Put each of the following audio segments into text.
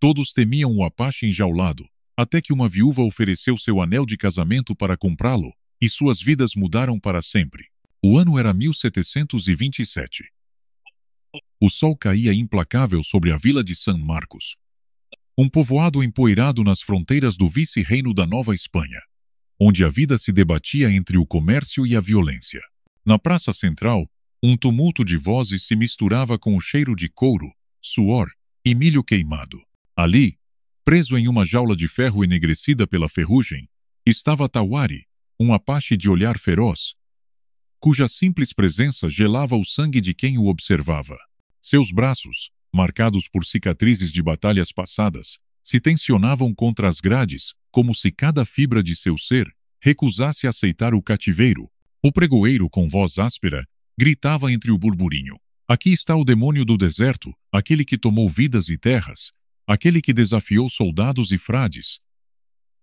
Todos temiam o Apache enjaulado, até que uma viúva ofereceu seu anel de casamento para comprá-lo, e suas vidas mudaram para sempre. O ano era 1727. O sol caía implacável sobre a vila de San Marcos, um povoado empoeirado nas fronteiras do vice-reino da Nova Espanha, onde a vida se debatia entre o comércio e a violência. Na praça central, um tumulto de vozes se misturava com o cheiro de couro, suor e milho queimado. Ali, preso em uma jaula de ferro enegrecida pela ferrugem, estava Tawari, um Apache de olhar feroz, cuja simples presença gelava o sangue de quem o observava. Seus braços, marcados por cicatrizes de batalhas passadas, se tensionavam contra as grades, como se cada fibra de seu ser recusasse aceitar o cativeiro. O pregoeiro, com voz áspera, gritava entre o burburinho: "Aqui está o demônio do deserto, aquele que tomou vidas e terras, aquele que desafiou soldados e frades.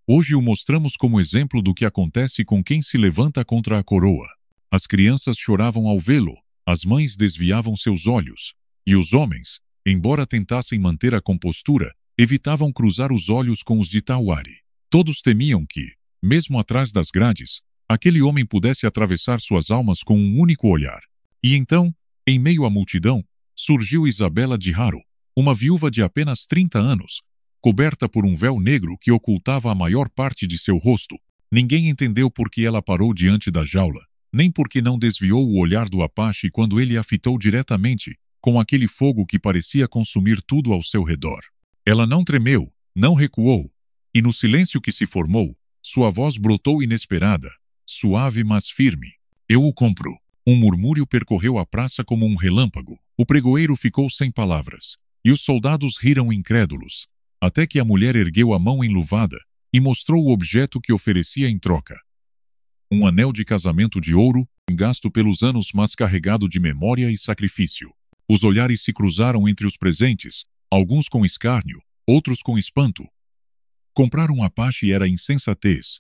Hoje o mostramos como exemplo do que acontece com quem se levanta contra a coroa." As crianças choravam ao vê-lo, as mães desviavam seus olhos, e os homens, embora tentassem manter a compostura, evitavam cruzar os olhos com os de Tawari. Todos temiam que, mesmo atrás das grades, aquele homem pudesse atravessar suas almas com um único olhar. E então, em meio à multidão, surgiu Isabela de Haro, uma viúva de apenas 30 anos, coberta por um véu negro que ocultava a maior parte de seu rosto. Ninguém entendeu por que ela parou diante da jaula, nem por que não desviou o olhar do Apache quando ele a fitou diretamente, com aquele fogo que parecia consumir tudo ao seu redor. Ela não tremeu, não recuou, e no silêncio que se formou, sua voz brotou inesperada, suave mas firme. "Eu o compro." Um murmúrio percorreu a praça como um relâmpago. O pregoeiro ficou sem palavras, e os soldados riram incrédulos, até que a mulher ergueu a mão enluvada e mostrou o objeto que oferecia em troca. Um anel de casamento de ouro, gasto pelos anos mas carregado de memória e sacrifício. Os olhares se cruzaram entre os presentes, alguns com escárnio, outros com espanto. Comprar um Apache era insensatez.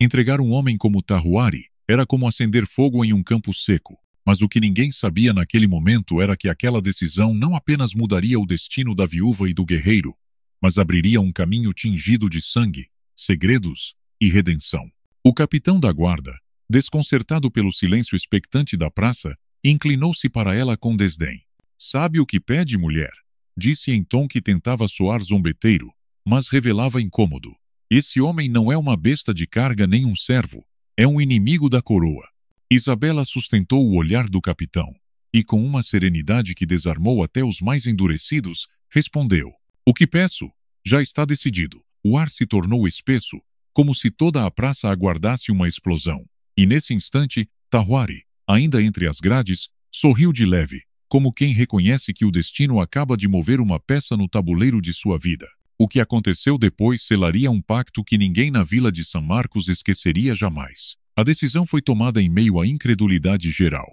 Entregar um homem como Tawari era como acender fogo em um campo seco. Mas o que ninguém sabia naquele momento era que aquela decisão não apenas mudaria o destino da viúva e do guerreiro, mas abriria um caminho tingido de sangue, segredos e redenção. O capitão da guarda, desconcertado pelo silêncio expectante da praça, inclinou-se para ela com desdém. "Sabe o que pede, mulher?" disse em tom que tentava soar zombeteiro, mas revelava incômodo. "Esse homem não é uma besta de carga nem um servo, é um inimigo da coroa." Isabela sustentou o olhar do capitão, e com uma serenidade que desarmou até os mais endurecidos, respondeu: "O que peço? Já está decidido." O ar se tornou espesso, como se toda a praça aguardasse uma explosão. E nesse instante, Tawari, ainda entre as grades, sorriu de leve, como quem reconhece que o destino acaba de mover uma peça no tabuleiro de sua vida. O que aconteceu depois selaria um pacto que ninguém na vila de San Marcos esqueceria jamais. A decisão foi tomada em meio à incredulidade geral.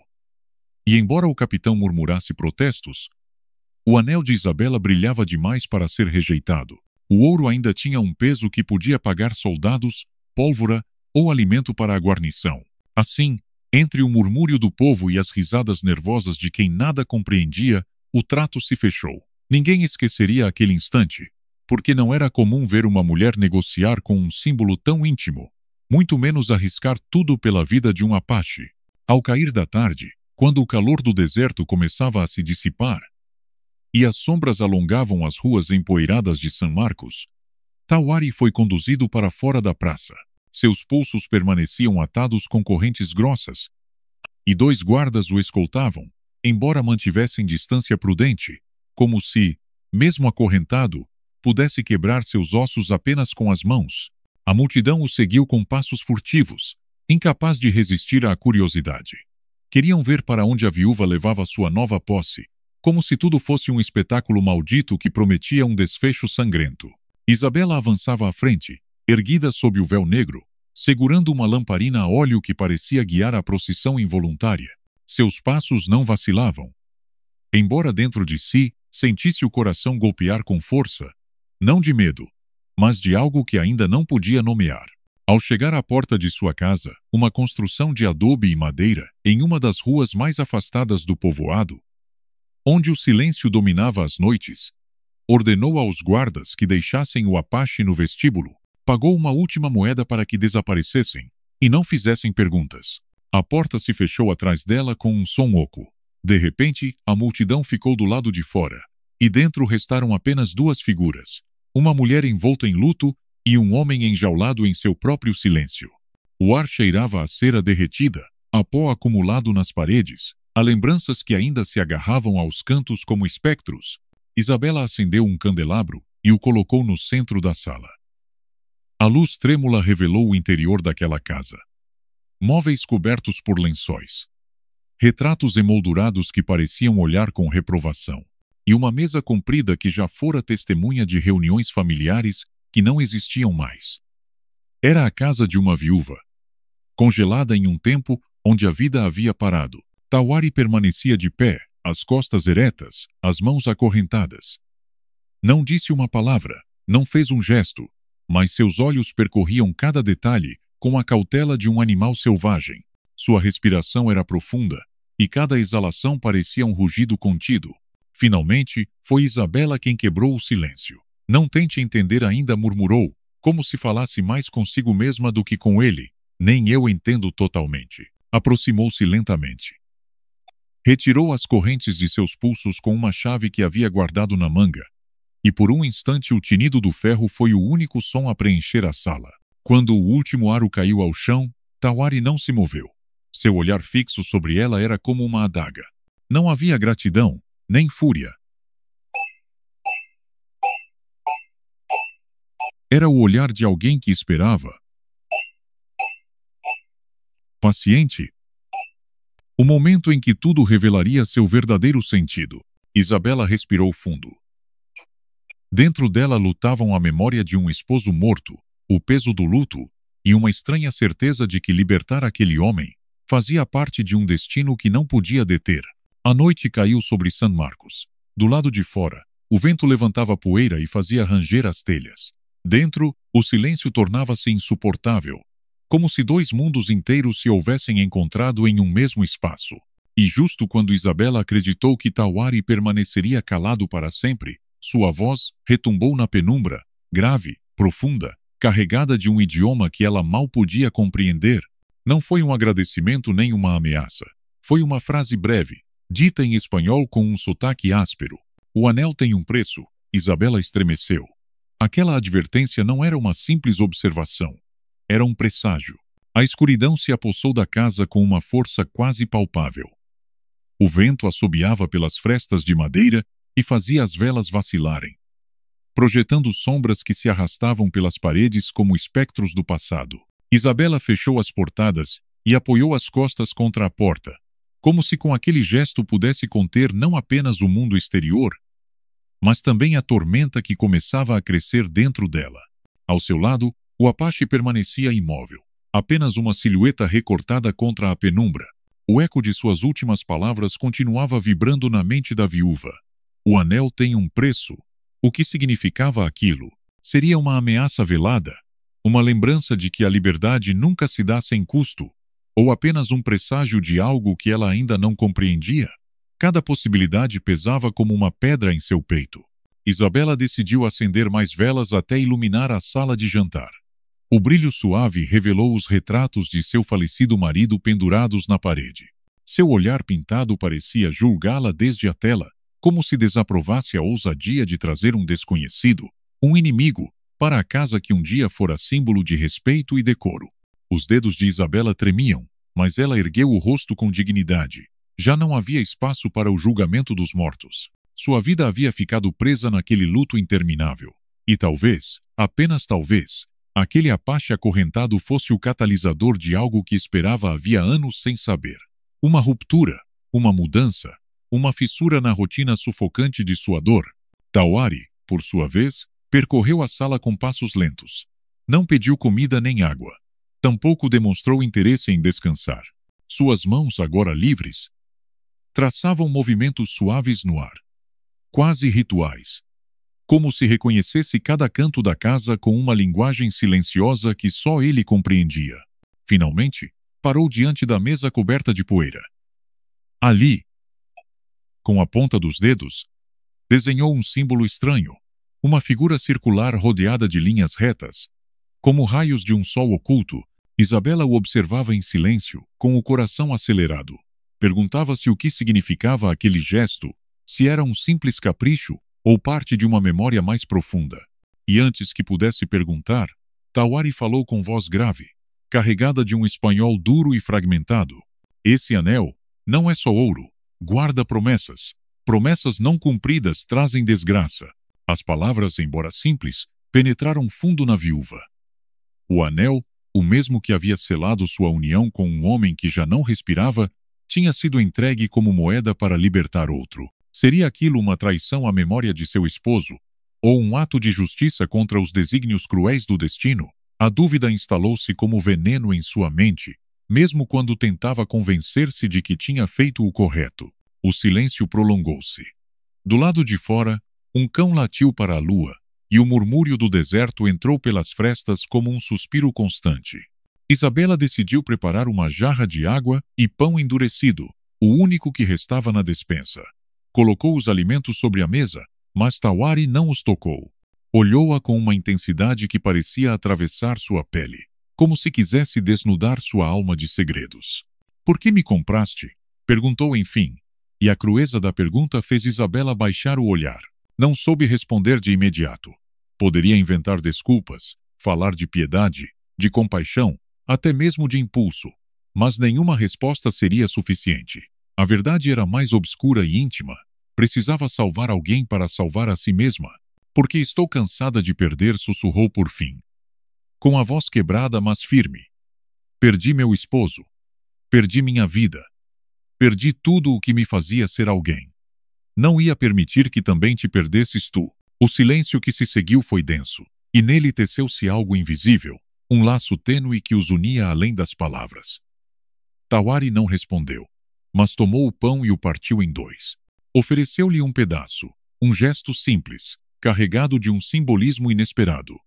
E embora o capitão murmurasse protestos, o anel de Isabela brilhava demais para ser rejeitado. O ouro ainda tinha um peso que podia pagar soldados, pólvora ou alimento para a guarnição. Assim, entre o murmúrio do povo e as risadas nervosas de quem nada compreendia, o trato se fechou. Ninguém esqueceria aquele instante, porque não era comum ver uma mulher negociar com um símbolo tão íntimo, muito menos arriscar tudo pela vida de um Apache. Ao cair da tarde, quando o calor do deserto começava a se dissipar e as sombras alongavam as ruas empoeiradas de San Marcos, Tawari foi conduzido para fora da praça. Seus pulsos permaneciam atados com correntes grossas, e 2 guardas o escoltavam, embora mantivessem distância prudente, como se, mesmo acorrentado, pudesse quebrar seus ossos apenas com as mãos. A multidão o seguiu com passos furtivos, incapaz de resistir à curiosidade. Queriam ver para onde a viúva levava sua nova posse, como se tudo fosse um espetáculo maldito que prometia um desfecho sangrento. Isabela avançava à frente, erguida sob o véu negro, segurando uma lamparina a óleo que parecia guiar a procissão involuntária. Seus passos não vacilavam. Embora dentro de si sentisse o coração golpear com força, não de medo, mas de algo que ainda não podia nomear. Ao chegar à porta de sua casa, uma construção de adobe e madeira, em uma das ruas mais afastadas do povoado, onde o silêncio dominava as noites, Ordenou aos guardas que deixassem o Apache no vestíbulo, pagou uma última moeda para que desaparecessem e não fizessem perguntas. A porta se fechou atrás dela com um som oco. De repente, a multidão ficou do lado de fora, e dentro restaram apenas duas figuras, uma mulher envolta em luto e um homem enjaulado em seu próprio silêncio. O ar cheirava a cera derretida, a pó acumulado nas paredes, a lembranças que ainda se agarravam aos cantos como espectros. Isabela acendeu um candelabro e o colocou no centro da sala. A luz trêmula revelou o interior daquela casa. Móveis cobertos por lençóis. Retratos emoldurados que pareciam olhar com reprovação. E uma mesa comprida que já fora testemunha de reuniões familiares que não existiam mais. Era a casa de uma viúva. Congelada em um tempo onde a vida havia parado, Tawari permanecia de pé, as costas eretas, as mãos acorrentadas. Não disse uma palavra, não fez um gesto, mas seus olhos percorriam cada detalhe com a cautela de um animal selvagem. Sua respiração era profunda, e cada exalação parecia um rugido contido. Finalmente, foi Isabela quem quebrou o silêncio. Não tente entender ainda, murmurou, como se falasse mais consigo mesma do que com ele. Nem eu entendo totalmente. Aproximou-se lentamente. Retirou as correntes de seus pulsos com uma chave que havia guardado na manga. E por um instante o tinido do ferro foi o único som a preencher a sala. Quando o último aro caiu ao chão, Tawari não se moveu. Seu olhar fixo sobre ela era como uma adaga. Não havia gratidão, nem fúria. Era o olhar de alguém que esperava. Paciente. O momento em que tudo revelaria seu verdadeiro sentido. Isabela respirou fundo. Dentro dela lutavam a memória de um esposo morto, o peso do luto e uma estranha certeza de que libertar aquele homem fazia parte de um destino que não podia deter. A noite caiu sobre San Marcos. Do lado de fora, o vento levantava poeira e fazia ranger as telhas. Dentro, o silêncio tornava-se insuportável, como se dois mundos inteiros se houvessem encontrado em um mesmo espaço. E justo quando Isabela acreditou que Tawari permaneceria calado para sempre, sua voz retumbou na penumbra, grave, profunda, carregada de um idioma que ela mal podia compreender. Não foi um agradecimento nem uma ameaça. Foi uma frase breve, dita em espanhol com um sotaque áspero. O anel tem um preço. Isabela estremeceu. Aquela advertência não era uma simples observação. Era um presságio. A escuridão se apossou da casa com uma força quase palpável. O vento assobiava pelas frestas de madeira e fazia as velas vacilarem, projetando sombras que se arrastavam pelas paredes como espectros do passado. Isabela fechou as portadas e apoiou as costas contra a porta, como se com aquele gesto pudesse conter não apenas o mundo exterior, mas também a tormenta que começava a crescer dentro dela. Ao seu lado, o Apache permanecia imóvel, apenas uma silhueta recortada contra a penumbra. O eco de suas últimas palavras continuava vibrando na mente da viúva. O anel tem um preço. O que significava aquilo? Seria uma ameaça velada? Uma lembrança de que a liberdade nunca se dá sem custo? Ou apenas um presságio de algo que ela ainda não compreendia? Cada possibilidade pesava como uma pedra em seu peito. Isabela decidiu acender mais velas até iluminar a sala de jantar. O brilho suave revelou os retratos de seu falecido marido pendurados na parede. Seu olhar pintado parecia julgá-la desde a tela, como se desaprovasse a ousadia de trazer um desconhecido, um inimigo, para a casa que um dia fora símbolo de respeito e decoro. Os dedos de Isabela tremiam, mas ela ergueu o rosto com dignidade. Já não havia espaço para o julgamento dos mortos. Sua vida havia ficado presa naquele luto interminável. E talvez, apenas talvez, aquele Apache acorrentado fosse o catalisador de algo que esperava havia anos sem saber. Uma ruptura, uma mudança, uma fissura na rotina sufocante de sua dor. Tawari, por sua vez, percorreu a sala com passos lentos. Não pediu comida nem água. Tampouco demonstrou interesse em descansar. Suas mãos, agora livres, traçavam movimentos suaves no ar, quase rituais, como se reconhecesse cada canto da casa com uma linguagem silenciosa que só ele compreendia. Finalmente, parou diante da mesa coberta de poeira. Ali, com a ponta dos dedos, Desenhou um símbolo estranho, uma figura circular rodeada de linhas retas, como raios de um sol oculto. Isabela o observava em silêncio, com o coração acelerado. Perguntava-se o que significava aquele gesto, se era um simples capricho ou parte de uma memória mais profunda. E antes que pudesse perguntar, Tawari falou com voz grave, carregada de um espanhol duro e fragmentado. Esse anel não é só ouro, guarda promessas. Promessas não cumpridas trazem desgraça. As palavras, embora simples, penetraram fundo na viúva. O anel, o mesmo que havia selado sua união com um homem que já não respirava, tinha sido entregue como moeda para libertar outro. Seria aquilo uma traição à memória de seu esposo? Ou um ato de justiça contra os desígnios cruéis do destino? A dúvida instalou-se como veneno em sua mente, mesmo quando tentava convencer-se de que tinha feito o correto. O silêncio prolongou-se. Do lado de fora, um cão latiu para a lua, e o murmúrio do deserto entrou pelas frestas como um suspiro constante. Isabela decidiu preparar uma jarra de água e pão endurecido, o único que restava na despensa. Colocou os alimentos sobre a mesa, mas Tawari não os tocou. Olhou-a com uma intensidade que parecia atravessar sua pele, como se quisesse desnudar sua alma de segredos. "Por que me compraste?" perguntou enfim, e a crueza da pergunta fez Isabela baixar o olhar. Não soube responder de imediato. Poderia inventar desculpas, falar de piedade, de compaixão, até mesmo de impulso, mas nenhuma resposta seria suficiente. A verdade era mais obscura e íntima. Precisava salvar alguém para salvar a si mesma. "Porque estou cansada de perder", sussurrou por fim, com a voz quebrada, mas firme. "Perdi meu esposo. Perdi minha vida. Perdi tudo o que me fazia ser alguém. Não ia permitir que também te perdesses tu." O silêncio que se seguiu foi denso, e nele teceu-se algo invisível, um laço tênue que os unia além das palavras. Tawari não respondeu, mas tomou o pão e o partiu em dois. Ofereceu-lhe um pedaço, um gesto simples, carregado de um simbolismo inesperado.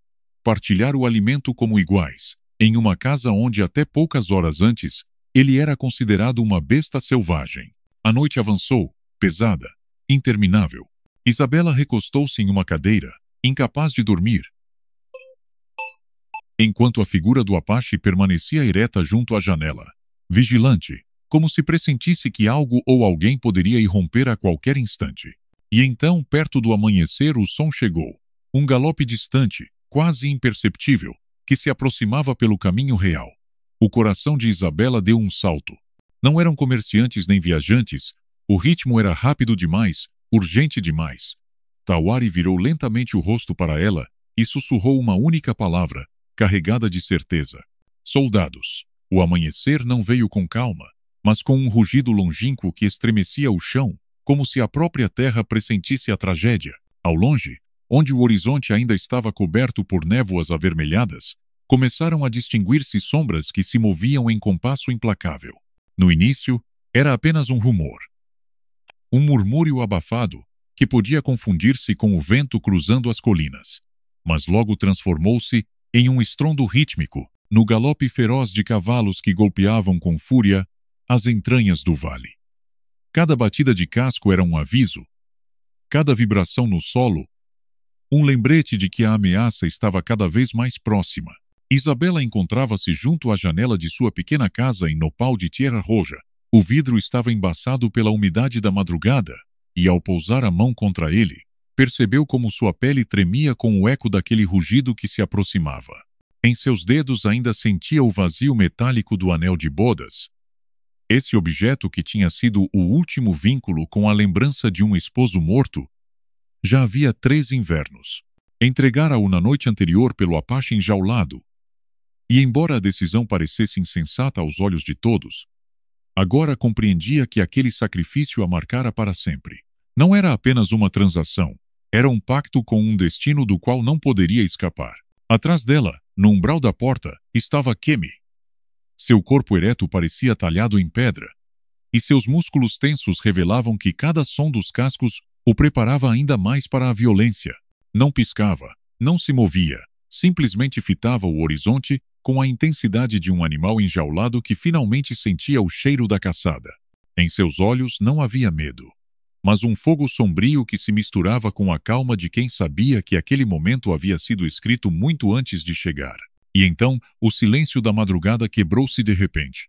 Partilhar o alimento como iguais, em uma casa onde até poucas horas antes ele era considerado uma besta selvagem. A noite avançou, pesada, interminável. Isabela recostou-se em uma cadeira, incapaz de dormir, enquanto a figura do Apache permanecia ereta junto à janela, vigilante, como se pressentisse que algo ou alguém poderia irromper a qualquer instante. E então, perto do amanhecer, o som chegou. Um galope distante, quase imperceptível, que se aproximava pelo caminho real. O coração de Isabela deu um salto. Não eram comerciantes nem viajantes, o ritmo era rápido demais, urgente demais. Tawari virou lentamente o rosto para ela e sussurrou uma única palavra, carregada de certeza: "Soldados." O amanhecer não veio com calma, mas com um rugido longínquo que estremecia o chão, como se a própria terra pressentisse a tragédia. Ao longe, onde o horizonte ainda estava coberto por névoas avermelhadas, começaram a distinguir-se sombras que se moviam em compasso implacável. No início, era apenas um rumor. Um murmúrio abafado que podia confundir-se com o vento cruzando as colinas. Mas logo transformou-se em um estrondo rítmico, no galope feroz de cavalos que golpeavam com fúria as entranhas do vale. Cada batida de casco era um aviso, cada vibração no solo, um lembrete de que a ameaça estava cada vez mais próxima. Isabela encontrava-se junto à janela de sua pequena casa em Nopal de Tierra Roja. O vidro estava embaçado pela umidade da madrugada, e ao pousar a mão contra ele, percebeu como sua pele tremia com o eco daquele rugido que se aproximava. Em seus dedos ainda sentia o vazio metálico do anel de bodas. Esse objeto, que tinha sido o último vínculo com a lembrança de um esposo morto, já havia 3 invernos. Entregara-o na noite anterior pelo Apache enjaulado. E embora a decisão parecesse insensata aos olhos de todos, agora compreendia que aquele sacrifício a marcara para sempre. Não era apenas uma transação, era um pacto com um destino do qual não poderia escapar. Atrás dela, no umbral da porta, estava Kemi. Seu corpo ereto parecia talhado em pedra, e seus músculos tensos revelavam que cada som dos cascos o preparava ainda mais para a violência. Não piscava, não se movia, simplesmente fitava o horizonte com a intensidade de um animal enjaulado que finalmente sentia o cheiro da caçada. Em seus olhos não havia medo, mas um fogo sombrio que se misturava com a calma de quem sabia que aquele momento havia sido escrito muito antes de chegar. E então, o silêncio da madrugada quebrou-se de repente.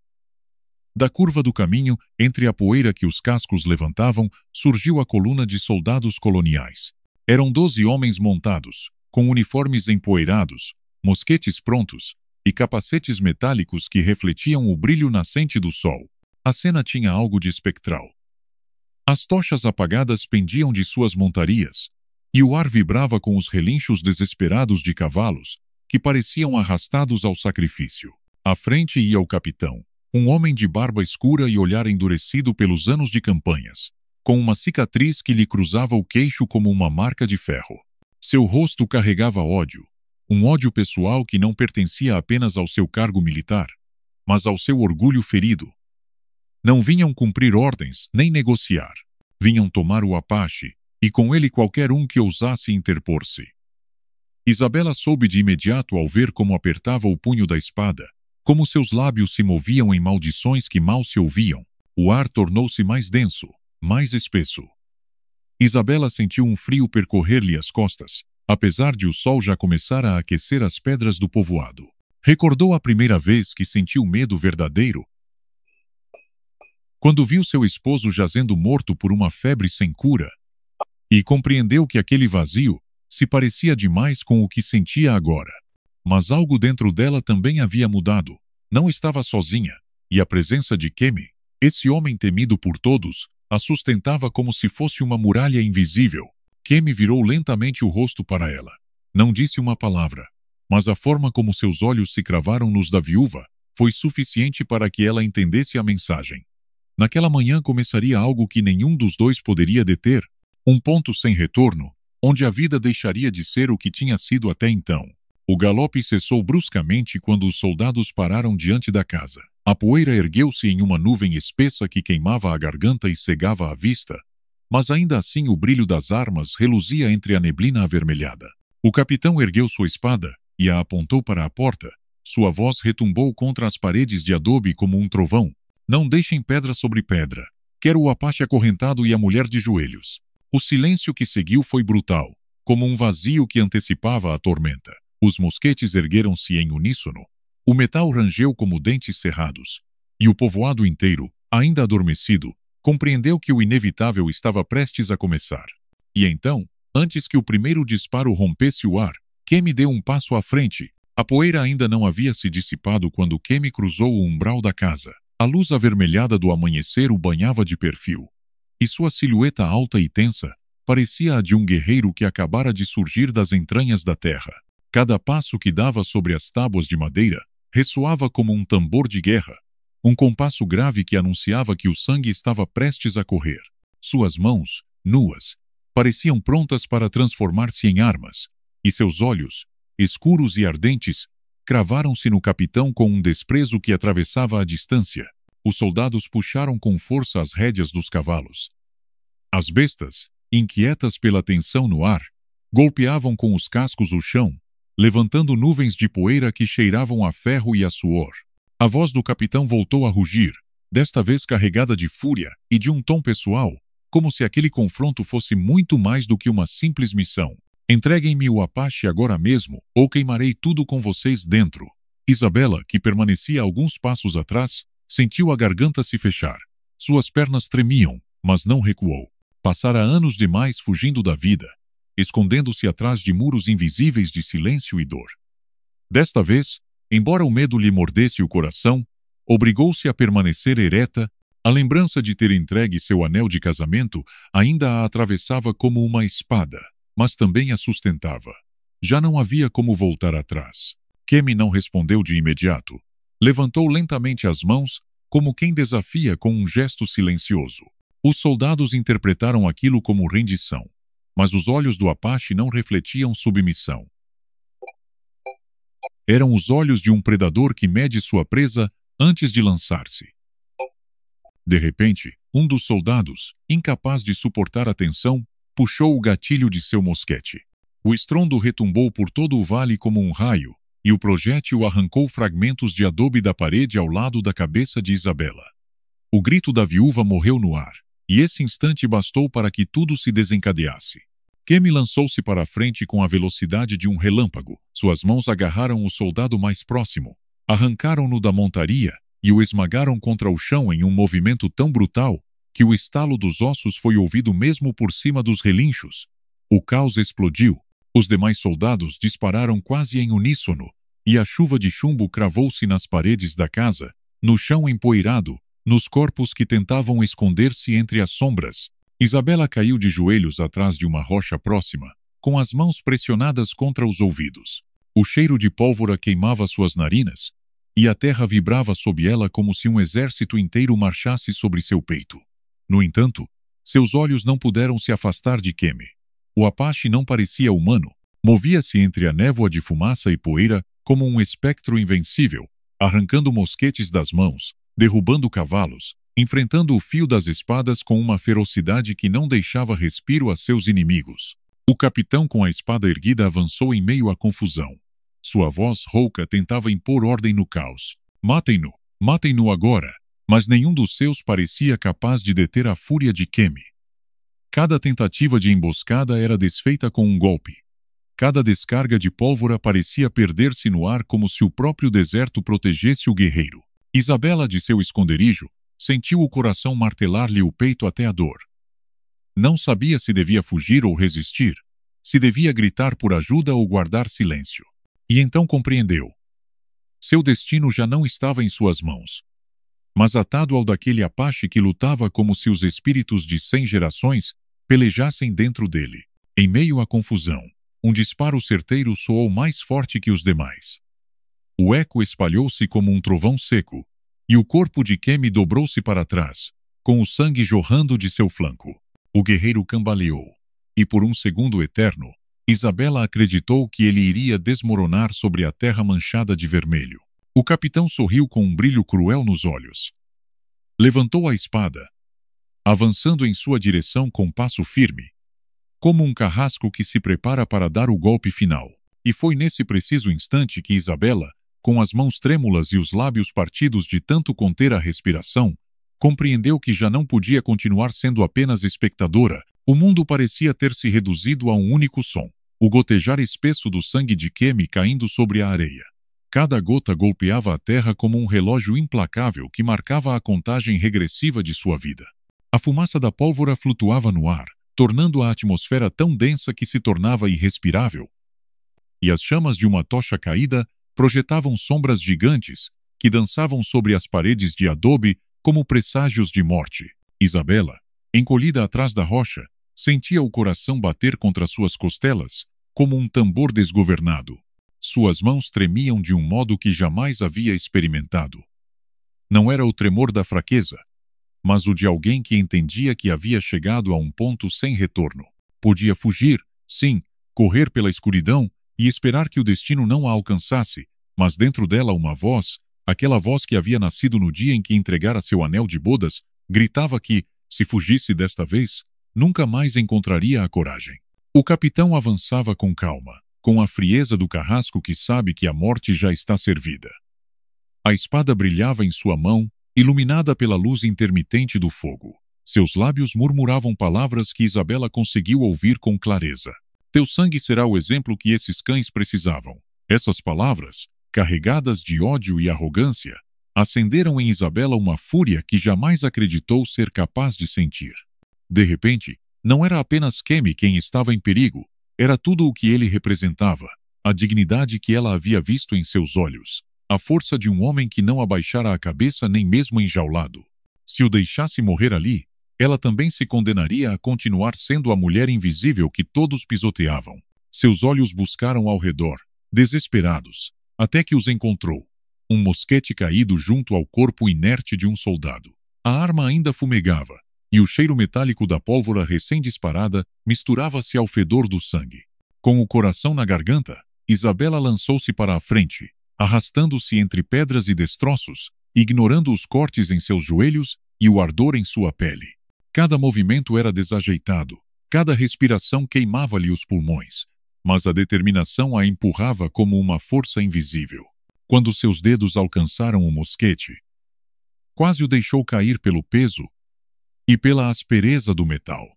Da curva do caminho, entre a poeira que os cascos levantavam, surgiu a coluna de soldados coloniais. Eram 12 homens montados, com uniformes empoeirados, mosquetes prontos e capacetes metálicos que refletiam o brilho nascente do sol. A cena tinha algo de espectral. As tochas apagadas pendiam de suas montarias, e o ar vibrava com os relinchos desesperados de cavalos, que pareciam arrastados ao sacrifício. À frente ia o capitão, um homem de barba escura e olhar endurecido pelos anos de campanhas, com uma cicatriz que lhe cruzava o queixo como uma marca de ferro. Seu rosto carregava ódio, um ódio pessoal que não pertencia apenas ao seu cargo militar, mas ao seu orgulho ferido. Não vinham cumprir ordens, nem negociar. Vinham tomar o Apache, e com ele qualquer um que ousasse interpor-se. Isabela soube de imediato ao ver como apertava o punho da espada, como seus lábios se moviam em maldições que mal se ouviam. O ar tornou-se mais denso, mais espesso. Isabela sentiu um frio percorrer-lhe as costas, apesar de o sol já começar a aquecer as pedras do povoado. Recordou a primeira vez que sentiu medo verdadeiro, quando viu seu esposo jazendo morto por uma febre sem cura, e compreendeu que aquele vazio se parecia demais com o que sentia agora. Mas algo dentro dela também havia mudado. Não estava sozinha, e a presença de Kemi, esse homem temido por todos, a sustentava como se fosse uma muralha invisível. Kemi virou lentamente o rosto para ela. Não disse uma palavra, mas a forma como seus olhos se cravaram nos da viúva foi suficiente para que ela entendesse a mensagem. Naquela manhã começaria algo que nenhum dos dois poderia deter, um ponto sem retorno, onde a vida deixaria de ser o que tinha sido até então. O galope cessou bruscamente quando os soldados pararam diante da casa. A poeira ergueu-se em uma nuvem espessa que queimava a garganta e cegava a vista, mas ainda assim o brilho das armas reluzia entre a neblina avermelhada. O capitão ergueu sua espada e a apontou para a porta. Sua voz retumbou contra as paredes de adobe como um trovão. Não deixem pedra sobre pedra. Quero o Apache acorrentado e a mulher de joelhos. O silêncio que seguiu foi brutal, como um vazio que antecipava a tormenta. Os mosquetes ergueram-se em uníssono. O metal rangeu como dentes cerrados. E o povoado inteiro, ainda adormecido, compreendeu que o inevitável estava prestes a começar. E então, antes que o primeiro disparo rompesse o ar, Kemi deu um passo à frente. A poeira ainda não havia se dissipado quando Kemi cruzou o umbral da casa. A luz avermelhada do amanhecer o banhava de perfil, e sua silhueta alta e tensa parecia a de um guerreiro que acabara de surgir das entranhas da terra. Cada passo que dava sobre as tábuas de madeira ressoava como um tambor de guerra, um compasso grave que anunciava que o sangue estava prestes a correr. Suas mãos, nuas, pareciam prontas para transformar-se em armas, e seus olhos, escuros e ardentes, cravaram-se no capitão com um desprezo que atravessava a distância. Os soldados puxaram com força as rédeas dos cavalos. As bestas, inquietas pela tensão no ar, golpeavam com os cascos o chão, levantando nuvens de poeira que cheiravam a ferro e a suor. A voz do capitão voltou a rugir, desta vez carregada de fúria e de um tom pessoal, como se aquele confronto fosse muito mais do que uma simples missão. Entreguem-me o Apache agora mesmo, ou queimarei tudo com vocês dentro. Isabela, que permanecia alguns passos atrás, sentiu a garganta se fechar. Suas pernas tremiam, mas não recuou. Passara anos demais fugindo da vida, escondendo-se atrás de muros invisíveis de silêncio e dor. Desta vez, embora o medo lhe mordesse o coração, obrigou-se a permanecer ereta. A lembrança de ter entregue seu anel de casamento ainda a atravessava como uma espada, mas também a sustentava. Já não havia como voltar atrás. Kemi não respondeu de imediato. Levantou lentamente as mãos, como quem desafia com um gesto silencioso. Os soldados interpretaram aquilo como rendição, mas os olhos do Apache não refletiam submissão. Eram os olhos de um predador que mede sua presa antes de lançar-se. De repente, um dos soldados, incapaz de suportar a tensão, puxou o gatilho de seu mosquete. O estrondo retumbou por todo o vale como um raio, e o projétil arrancou fragmentos de adobe da parede ao lado da cabeça de Isabela. O grito da viúva morreu no ar, e esse instante bastou para que tudo se desencadeasse. Kemi lançou-se para a frente com a velocidade de um relâmpago. Suas mãos agarraram o soldado mais próximo, arrancaram-no da montaria e o esmagaram contra o chão em um movimento tão brutal que o estalo dos ossos foi ouvido mesmo por cima dos relinchos. O caos explodiu. Os demais soldados dispararam quase em uníssono, e a chuva de chumbo cravou-se nas paredes da casa, no chão empoeirado, nos corpos que tentavam esconder-se entre as sombras. Isabela caiu de joelhos atrás de uma rocha próxima, com as mãos pressionadas contra os ouvidos. O cheiro de pólvora queimava suas narinas, e a terra vibrava sob ela como se um exército inteiro marchasse sobre seu peito. No entanto, seus olhos não puderam se afastar de Kemi. O Apache não parecia humano, movia-se entre a névoa de fumaça e poeira como um espectro invencível, arrancando mosquetes das mãos, derrubando cavalos, enfrentando o fio das espadas com uma ferocidade que não deixava respiro a seus inimigos. O capitão com a espada erguida avançou em meio à confusão. Sua voz rouca tentava impor ordem no caos. Matem-no! Matem-no agora! Mas nenhum dos seus parecia capaz de deter a fúria de Kemi. Cada tentativa de emboscada era desfeita com um golpe. Cada descarga de pólvora parecia perder-se no ar como se o próprio deserto protegesse o guerreiro. Isabela, de seu esconderijo, sentiu o coração martelar-lhe o peito até a dor. Não sabia se devia fugir ou resistir, se devia gritar por ajuda ou guardar silêncio. E então compreendeu. Seu destino já não estava em suas mãos, mas atado ao daquele Apache que lutava como se os espíritos de 100 gerações pelejassem dentro dele. Em meio à confusão, um disparo certeiro soou mais forte que os demais. O eco espalhou-se como um trovão seco, e o corpo de Kemi dobrou-se para trás, com o sangue jorrando de seu flanco. O guerreiro cambaleou, e por um segundo eterno, Isabela acreditou que ele iria desmoronar sobre a terra manchada de vermelho. O capitão sorriu com um brilho cruel nos olhos. Levantou a espada, avançando em sua direção com passo firme, como um carrasco que se prepara para dar o golpe final. E foi nesse preciso instante que Isabela, com as mãos trêmulas e os lábios partidos de tanto conter a respiração, compreendeu que já não podia continuar sendo apenas espectadora. O mundo parecia ter se reduzido a um único som, o gotejar espesso do sangue de Kemi caindo sobre a areia. Cada gota golpeava a terra como um relógio implacável que marcava a contagem regressiva de sua vida. A fumaça da pólvora flutuava no ar, tornando a atmosfera tão densa que se tornava irrespirável. E as chamas de uma tocha caída projetavam sombras gigantes que dançavam sobre as paredes de adobe como presságios de morte. Isabela, encolhida atrás da rocha, sentia o coração bater contra suas costelas como um tambor desgovernado. Suas mãos tremiam de um modo que jamais havia experimentado. Não era o tremor da fraqueza, mas o de alguém que entendia que havia chegado a um ponto sem retorno. Podia fugir, sim, correr pela escuridão e esperar que o destino não a alcançasse, mas dentro dela uma voz, aquela voz que havia nascido no dia em que entregara seu anel de bodas, gritava que, se fugisse desta vez, nunca mais encontraria a coragem. O capitão avançava com calma, com a frieza do carrasco que sabe que a morte já está servida. A espada brilhava em sua mão, iluminada pela luz intermitente do fogo. Seus lábios murmuravam palavras que Isabela conseguiu ouvir com clareza. Teu sangue será o exemplo que esses cães precisavam. Essas palavras, carregadas de ódio e arrogância, acenderam em Isabela uma fúria que jamais acreditou ser capaz de sentir. De repente, não era apenas Kemi quem estava em perigo, era tudo o que ele representava, a dignidade que ela havia visto em seus olhos, a força de um homem que não abaixara a cabeça nem mesmo enjaulado. Se o deixasse morrer ali, ela também se condenaria a continuar sendo a mulher invisível que todos pisoteavam. Seus olhos buscaram ao redor, desesperados, até que os encontrou. Um mosquete caído junto ao corpo inerte de um soldado. A arma ainda fumegava, e o cheiro metálico da pólvora recém-disparada misturava-se ao fedor do sangue. Com o coração na garganta, Isabela lançou-se para a frente, arrastando-se entre pedras e destroços, ignorando os cortes em seus joelhos e o ardor em sua pele. Cada movimento era desajeitado, cada respiração queimava-lhe os pulmões, mas a determinação a empurrava como uma força invisível. Quando seus dedos alcançaram o mosquete, quase o deixou cair pelo peso, e pela aspereza do metal.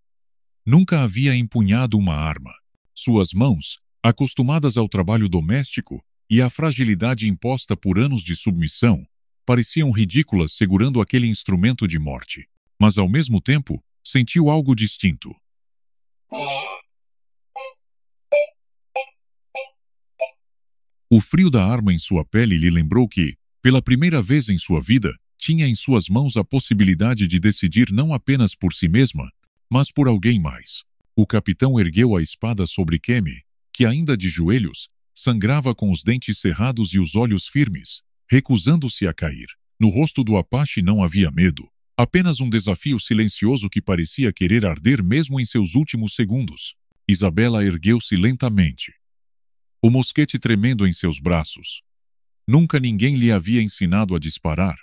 Nunca havia empunhado uma arma. Suas mãos, acostumadas ao trabalho doméstico e à fragilidade imposta por anos de submissão, pareciam ridículas segurando aquele instrumento de morte. Mas, ao mesmo tempo, sentiu algo distinto. O frio da arma em sua pele lhe lembrou que, pela primeira vez em sua vida, tinha em suas mãos a possibilidade de decidir não apenas por si mesma, mas por alguém mais. O capitão ergueu a espada sobre Kemi, que ainda de joelhos, sangrava com os dentes cerrados e os olhos firmes, recusando-se a cair. No rosto do Apache não havia medo, apenas um desafio silencioso que parecia querer arder mesmo em seus últimos segundos. Isabela ergueu-se lentamente, o mosquete tremendo em seus braços. Nunca ninguém lhe havia ensinado a disparar.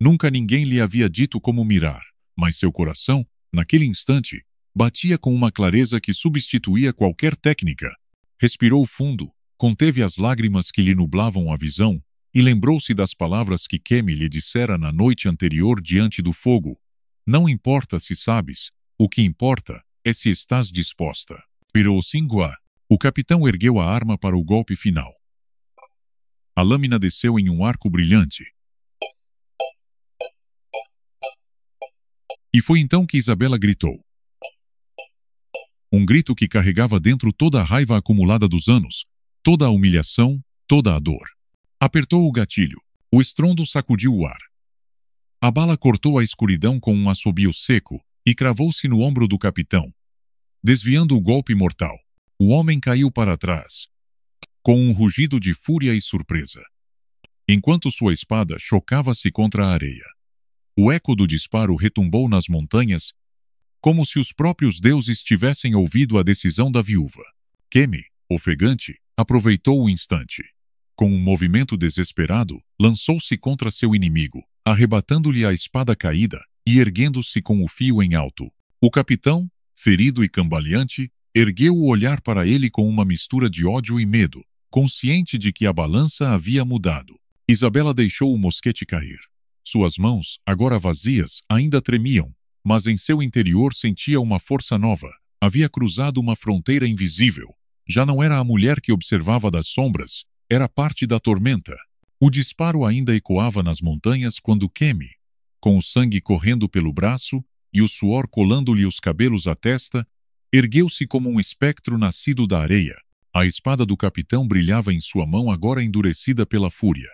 Nunca ninguém lhe havia dito como mirar, mas seu coração, naquele instante, batia com uma clareza que substituía qualquer técnica. Respirou fundo, conteve as lágrimas que lhe nublavam a visão e lembrou-se das palavras que Kemi lhe dissera na noite anterior diante do fogo. Não importa se sabes, o que importa é se estás disposta. Virou Singua. O capitão ergueu a arma para o golpe final. A lâmina desceu em um arco brilhante. E foi então que Isabela gritou. Um grito que carregava dentro toda a raiva acumulada dos anos, toda a humilhação, toda a dor. Apertou o gatilho. O estrondo sacudiu o ar. A bala cortou a escuridão com um assobio seco e cravou-se no ombro do capitão, desviando o golpe mortal. O homem caiu para trás, com um rugido de fúria e surpresa, enquanto sua espada chocava-se contra a areia. O eco do disparo retumbou nas montanhas, como se os próprios deuses tivessem ouvido a decisão da viúva. Kemi, ofegante, aproveitou o instante. Com um movimento desesperado, lançou-se contra seu inimigo, arrebatando-lhe a espada caída e erguendo-se com o fio em alto. O capitão, ferido e cambaleante, ergueu o olhar para ele com uma mistura de ódio e medo, consciente de que a balança havia mudado. Isabela deixou o mosquete cair. Suas mãos, agora vazias, ainda tremiam, mas em seu interior sentia uma força nova. Havia cruzado uma fronteira invisível. Já não era a mulher que observava das sombras, era parte da tormenta. O disparo ainda ecoava nas montanhas quando Kemi, com o sangue correndo pelo braço e o suor colando-lhe os cabelos à testa, ergueu-se como um espectro nascido da areia. A espada do capitão brilhava em sua mão agora endurecida pela fúria.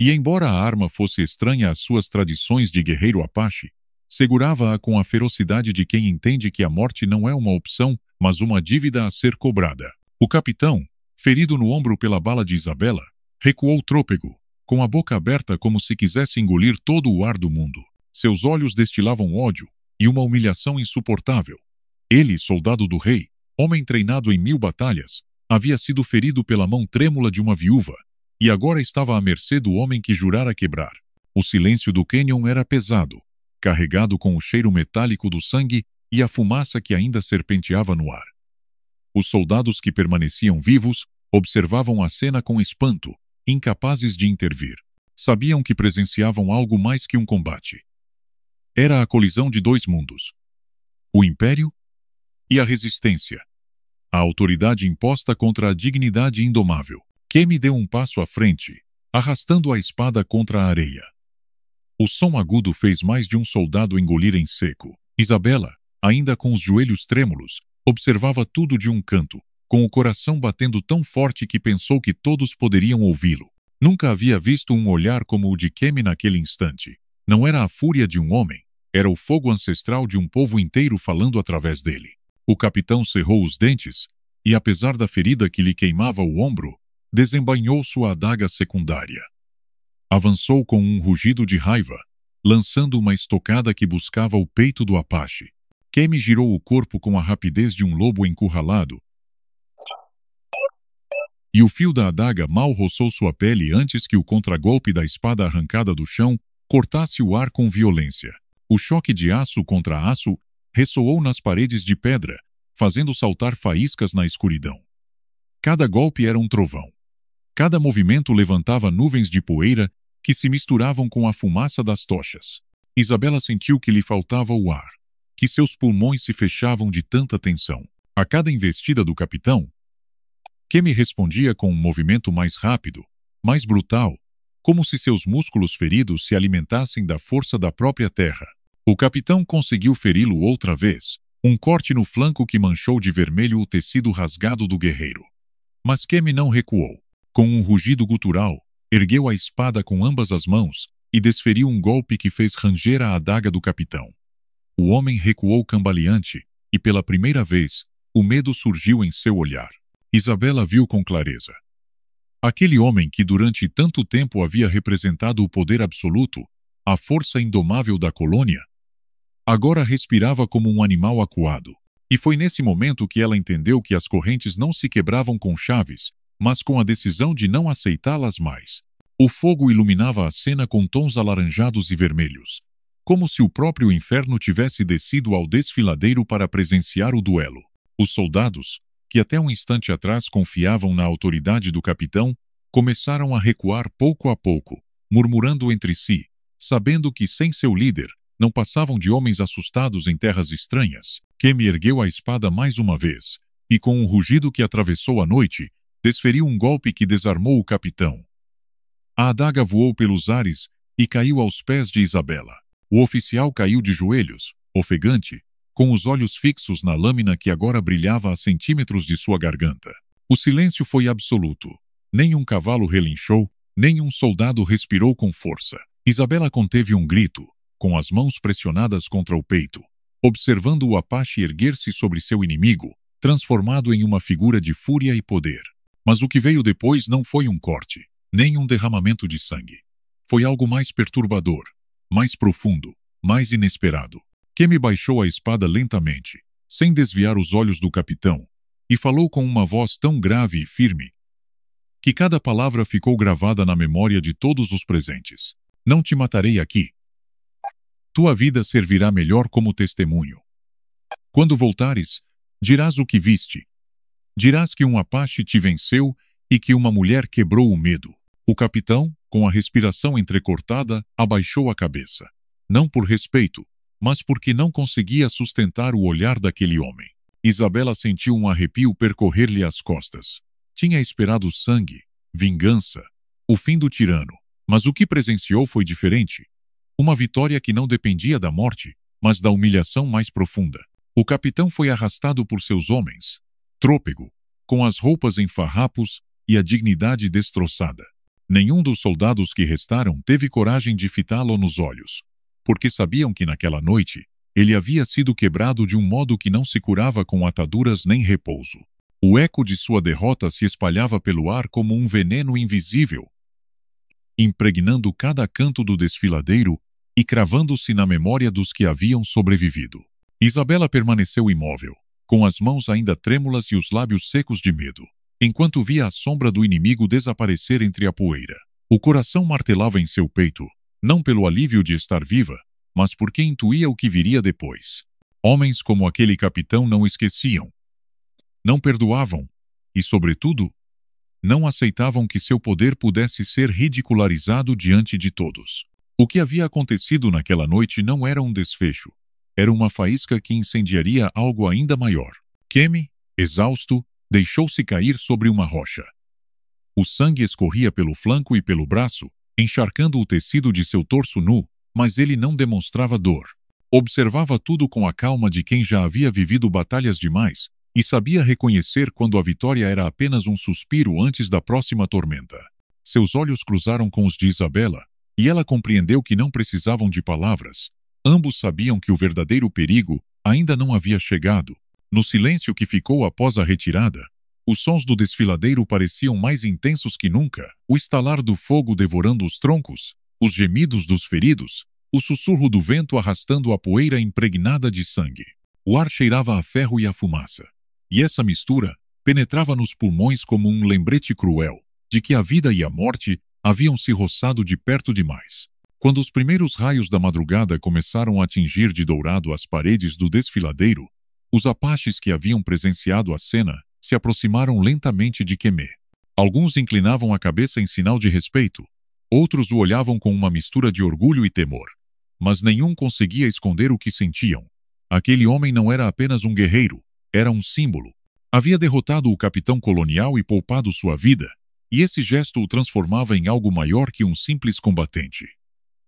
E embora a arma fosse estranha às suas tradições de guerreiro Apache, segurava-a com a ferocidade de quem entende que a morte não é uma opção, mas uma dívida a ser cobrada. O capitão, ferido no ombro pela bala de Isabela, recuou trôpego, com a boca aberta como se quisesse engolir todo o ar do mundo. Seus olhos destilavam ódio e uma humilhação insuportável. Ele, soldado do rei, homem treinado em 1000 batalhas, havia sido ferido pela mão trêmula de uma viúva, e agora estava à mercê do homem que jurara quebrar. O silêncio do cânion era pesado, carregado com o cheiro metálico do sangue e a fumaça que ainda serpenteava no ar. Os soldados que permaneciam vivos observavam a cena com espanto, incapazes de intervir. Sabiam que presenciavam algo mais que um combate. Era a colisão de dois mundos: o Império e a resistência. A autoridade imposta contra a dignidade indomável. Kemi deu um passo à frente, arrastando a espada contra a areia. O som agudo fez mais de um soldado engolir em seco. Isabela, ainda com os joelhos trêmulos, observava tudo de um canto, com o coração batendo tão forte que pensou que todos poderiam ouvi-lo. Nunca havia visto um olhar como o de Kemi naquele instante. Não era a fúria de um homem, era o fogo ancestral de um povo inteiro falando através dele. O capitão cerrou os dentes e, apesar da ferida que lhe queimava o ombro, desembainhou sua adaga secundária. Avançou com um rugido de raiva, lançando uma estocada que buscava o peito do Apache. Kemi girou o corpo com a rapidez de um lobo encurralado, e o fio da adaga mal roçou sua pele antes que o contragolpe da espada arrancada do chão cortasse o ar com violência. O choque de aço contra aço ressoou nas paredes de pedra, fazendo saltar faíscas na escuridão. Cada golpe era um trovão. Cada movimento levantava nuvens de poeira que se misturavam com a fumaça das tochas. Isabela sentiu que lhe faltava o ar, que seus pulmões se fechavam de tanta tensão. A cada investida do capitão, Kemi respondia com um movimento mais rápido, mais brutal, como se seus músculos feridos se alimentassem da força da própria terra. O capitão conseguiu feri-lo outra vez, um corte no flanco que manchou de vermelho o tecido rasgado do guerreiro. Mas Kemi não recuou. Com um rugido gutural, ergueu a espada com ambas as mãos e desferiu um golpe que fez ranger a adaga do capitão. O homem recuou cambaleante e, pela primeira vez, o medo surgiu em seu olhar. Isabela viu com clareza. Aquele homem que durante tanto tempo havia representado o poder absoluto, a força indomável da colônia, agora respirava como um animal acuado. E foi nesse momento que ela entendeu que as correntes não se quebravam com chaves, mas com a decisão de não aceitá-las mais. O fogo iluminava a cena com tons alaranjados e vermelhos, como se o próprio inferno tivesse descido ao desfiladeiro para presenciar o duelo. Os soldados, que até um instante atrás confiavam na autoridade do capitão, começaram a recuar pouco a pouco, murmurando entre si, sabendo que sem seu líder, não passavam de homens assustados em terras estranhas. Kemi ergueu a espada mais uma vez, e com um rugido que atravessou a noite, desferiu um golpe que desarmou o capitão. A adaga voou pelos ares e caiu aos pés de Isabela. O oficial caiu de joelhos, ofegante, com os olhos fixos na lâmina que agora brilhava a centímetros de sua garganta. O silêncio foi absoluto. Nem um cavalo relinchou, nem um soldado respirou com força. Isabela conteve um grito, com as mãos pressionadas contra o peito, observando o Apache erguer-se sobre seu inimigo, transformado em uma figura de fúria e poder. Mas o que veio depois não foi um corte, nem um derramamento de sangue. Foi algo mais perturbador, mais profundo, mais inesperado. Kemi baixou a espada lentamente, sem desviar os olhos do capitão, e falou com uma voz tão grave e firme que cada palavra ficou gravada na memória de todos os presentes. Não te matarei aqui. Tua vida servirá melhor como testemunho. Quando voltares, dirás o que viste. Dirás que um Apache te venceu e que uma mulher quebrou o medo. O capitão, com a respiração entrecortada, abaixou a cabeça. Não por respeito, mas porque não conseguia sustentar o olhar daquele homem. Isabela sentiu um arrepio percorrer-lhe as costas. Tinha esperado sangue, vingança, o fim do tirano. Mas o que presenciou foi diferente. Uma vitória que não dependia da morte, mas da humilhação mais profunda. O capitão foi arrastado por seus homens, trôpego, com as roupas em farrapos e a dignidade destroçada. Nenhum dos soldados que restaram teve coragem de fitá-lo nos olhos, porque sabiam que naquela noite ele havia sido quebrado de um modo que não se curava com ataduras nem repouso. O eco de sua derrota se espalhava pelo ar como um veneno invisível, impregnando cada canto do desfiladeiro e cravando-se na memória dos que haviam sobrevivido. Isabela permaneceu imóvel, com as mãos ainda trêmulas e os lábios secos de medo, enquanto via a sombra do inimigo desaparecer entre a poeira. O coração martelava em seu peito, não pelo alívio de estar viva, mas porque intuía o que viria depois. Homens como aquele capitão não esqueciam, não perdoavam e, sobretudo, não aceitavam que seu poder pudesse ser ridicularizado diante de todos. O que havia acontecido naquela noite não era um desfecho, era uma faísca que incendiaria algo ainda maior. Kemi, exausto, deixou-se cair sobre uma rocha. O sangue escorria pelo flanco e pelo braço, encharcando o tecido de seu torso nu, mas ele não demonstrava dor. Observava tudo com a calma de quem já havia vivido batalhas demais e sabia reconhecer quando a vitória era apenas um suspiro antes da próxima tormenta. Seus olhos cruzaram com os de Isabela, e ela compreendeu que não precisavam de palavras. Ambos sabiam que o verdadeiro perigo ainda não havia chegado. No silêncio que ficou após a retirada, os sons do desfiladeiro pareciam mais intensos que nunca, o estalar do fogo devorando os troncos, os gemidos dos feridos, o sussurro do vento arrastando a poeira impregnada de sangue. O ar cheirava a ferro e a fumaça. E essa mistura penetrava nos pulmões como um lembrete cruel de que a vida e a morte haviam se roçado de perto demais. Quando os primeiros raios da madrugada começaram a atingir de dourado as paredes do desfiladeiro, os Apaches que haviam presenciado a cena se aproximaram lentamente de Kemi. Alguns inclinavam a cabeça em sinal de respeito, outros o olhavam com uma mistura de orgulho e temor. mas nenhum conseguia esconder o que sentiam. Aquele homem não era apenas um guerreiro, era um símbolo. Havia derrotado o capitão colonial e poupado sua vida, e esse gesto o transformava em algo maior que um simples combatente.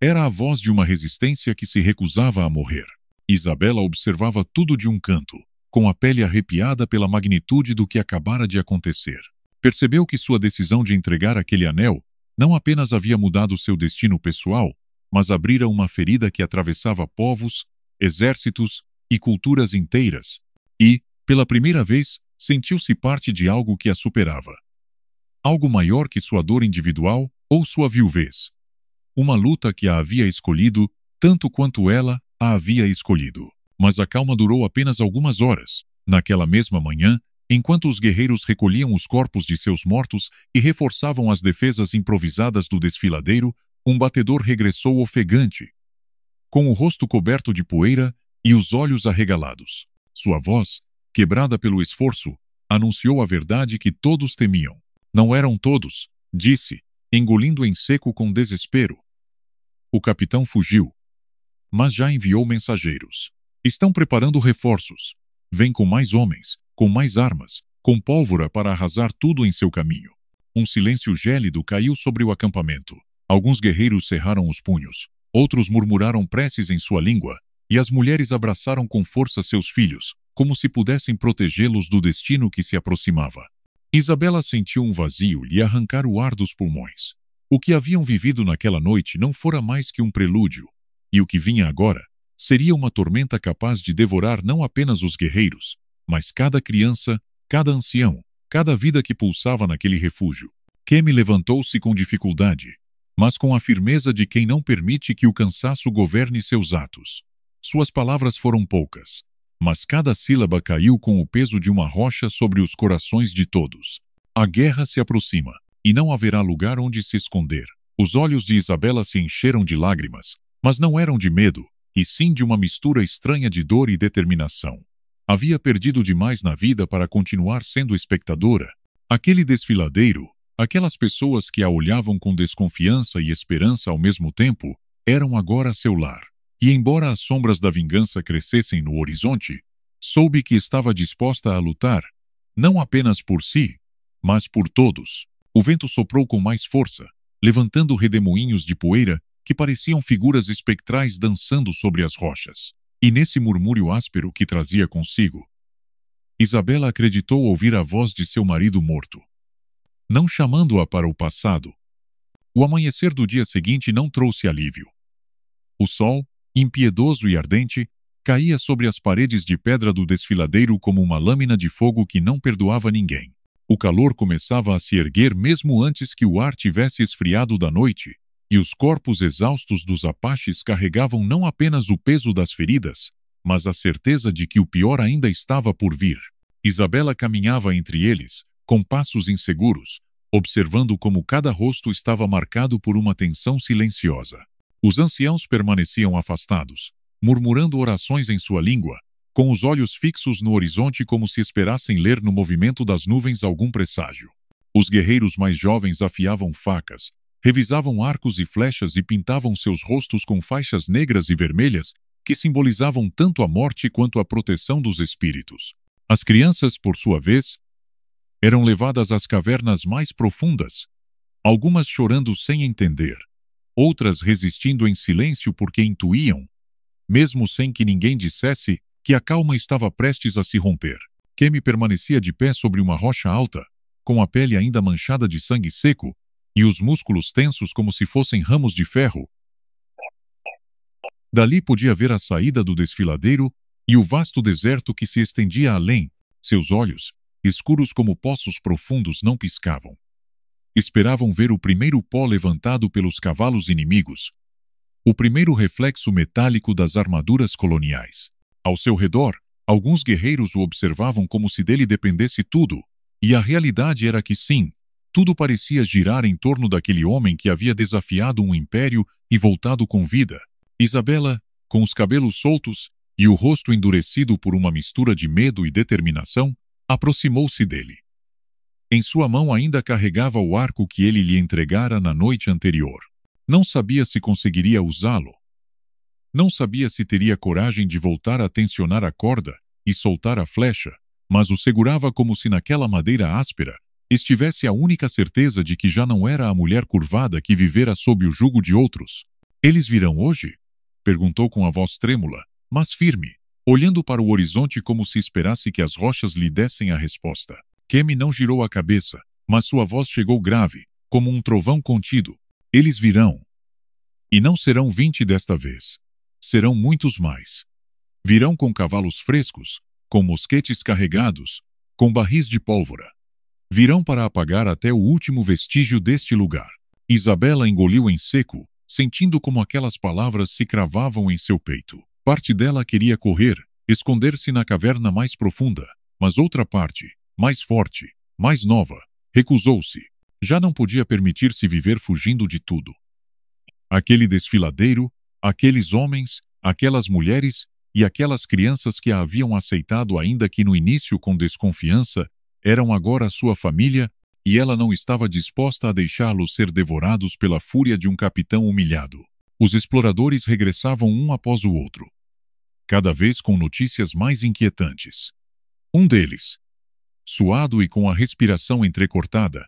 Era a voz de uma resistência que se recusava a morrer. Isabela observava tudo de um canto, com a pele arrepiada pela magnitude do que acabara de acontecer. Percebeu que sua decisão de entregar aquele anel não apenas havia mudado seu destino pessoal, mas abrira uma ferida que atravessava povos, exércitos e culturas inteiras, e, pela primeira vez, sentiu-se parte de algo que a superava. Algo maior que sua dor individual ou sua viuvez. Uma luta que a havia escolhido tanto quanto ela a havia escolhido. Mas a calma durou apenas algumas horas. Naquela mesma manhã, enquanto os guerreiros recolhiam os corpos de seus mortos e reforçavam as defesas improvisadas do desfiladeiro, um batedor regressou ofegante, com o rosto coberto de poeira e os olhos arregalados. Sua voz, quebrada pelo esforço, anunciou a verdade que todos temiam. Não eram todos, disse, engolindo em seco com desespero. O capitão fugiu, mas já enviou mensageiros. Estão preparando reforços. Vem com mais homens, com mais armas, com pólvora para arrasar tudo em seu caminho. Um silêncio gélido caiu sobre o acampamento. Alguns guerreiros cerraram os punhos, outros murmuraram preces em sua língua, e as mulheres abraçaram com força seus filhos, como se pudessem protegê-los do destino que se aproximava. Isabela sentiu um vazio lhe arrancar o ar dos pulmões. O que haviam vivido naquela noite não fora mais que um prelúdio, e o que vinha agora seria uma tormenta capaz de devorar não apenas os guerreiros, mas cada criança, cada ancião, cada vida que pulsava naquele refúgio. Kemi levantou-se com dificuldade, mas com a firmeza de quem não permite que o cansaço governe seus atos. Suas palavras foram poucas, mas cada sílaba caiu com o peso de uma rocha sobre os corações de todos. A guerra se aproxima, e não haverá lugar onde se esconder. Os olhos de Isabela se encheram de lágrimas, mas não eram de medo, e sim de uma mistura estranha de dor e determinação. Havia perdido demais na vida para continuar sendo espectadora. Aquele desfiladeiro, aquelas pessoas que a olhavam com desconfiança e esperança ao mesmo tempo, eram agora seu lar. E embora as sombras da vingança crescessem no horizonte, soube que estava disposta a lutar, não apenas por si, mas por todos. O vento soprou com mais força, levantando redemoinhos de poeira que pareciam figuras espectrais dançando sobre as rochas. E nesse murmúrio áspero que trazia consigo, Isabela acreditou ouvir a voz de seu marido morto, não chamando-a para o passado. O amanhecer do dia seguinte não trouxe alívio. O sol, impiedoso e ardente, caía sobre as paredes de pedra do desfiladeiro como uma lâmina de fogo que não perdoava ninguém. O calor começava a se erguer mesmo antes que o ar tivesse esfriado da noite, e os corpos exaustos dos apaches carregavam não apenas o peso das feridas, mas a certeza de que o pior ainda estava por vir. Isabela caminhava entre eles, com passos inseguros, observando como cada rosto estava marcado por uma tensão silenciosa. Os anciãos permaneciam afastados, murmurando orações em sua língua, com os olhos fixos no horizonte como se esperassem ler no movimento das nuvens algum presságio. Os guerreiros mais jovens afiavam facas, revisavam arcos e flechas e pintavam seus rostos com faixas negras e vermelhas que simbolizavam tanto a morte quanto a proteção dos espíritos. As crianças, por sua vez, eram levadas às cavernas mais profundas, algumas chorando sem entender, outras resistindo em silêncio porque intuíam, mesmo sem que ninguém dissesse, que a calma estava prestes a se romper. Kemi permanecia de pé sobre uma rocha alta, com a pele ainda manchada de sangue seco, e os músculos tensos como se fossem ramos de ferro. Dali podia ver a saída do desfiladeiro e o vasto deserto que se estendia além. Seus olhos, escuros como poços profundos, não piscavam. Esperavam ver o primeiro pó levantado pelos cavalos inimigos, o primeiro reflexo metálico das armaduras coloniais. Ao seu redor, alguns guerreiros o observavam como se dele dependesse tudo, e a realidade era que sim, tudo parecia girar em torno daquele homem que havia desafiado um império e voltado com vida. Isabela, com os cabelos soltos e o rosto endurecido por uma mistura de medo e determinação, aproximou-se dele. Em sua mão ainda carregava o arco que ele lhe entregara na noite anterior. Não sabia se conseguiria usá-lo. Não sabia se teria coragem de voltar a tensionar a corda e soltar a flecha, mas o segurava como se naquela madeira áspera estivesse a única certeza de que já não era a mulher curvada que vivera sob o jugo de outros. Eles virão hoje? Perguntou com a voz trêmula, mas firme, olhando para o horizonte como se esperasse que as rochas lhe dessem a resposta. Kemi não girou a cabeça, mas sua voz chegou grave, como um trovão contido. Eles virão. E não serão 20 desta vez. Serão muitos mais. Virão com cavalos frescos, com mosquetes carregados, com barris de pólvora. Virão para apagar até o último vestígio deste lugar. Isabela engoliu em seco, sentindo como aquelas palavras se cravavam em seu peito. Parte dela queria correr, esconder-se na caverna mais profunda, mas outra parte, mais forte, mais nova, recusou-se. Já não podia permitir-se viver fugindo de tudo. Aquele desfiladeiro, aqueles homens, aquelas mulheres e aquelas crianças que a haviam aceitado ainda que no início com desconfiança, eram agora sua família e ela não estava disposta a deixá-los ser devorados pela fúria de um capitão humilhado. Os exploradores regressavam um após o outro, cada vez com notícias mais inquietantes. Um deles, suado e com a respiração entrecortada,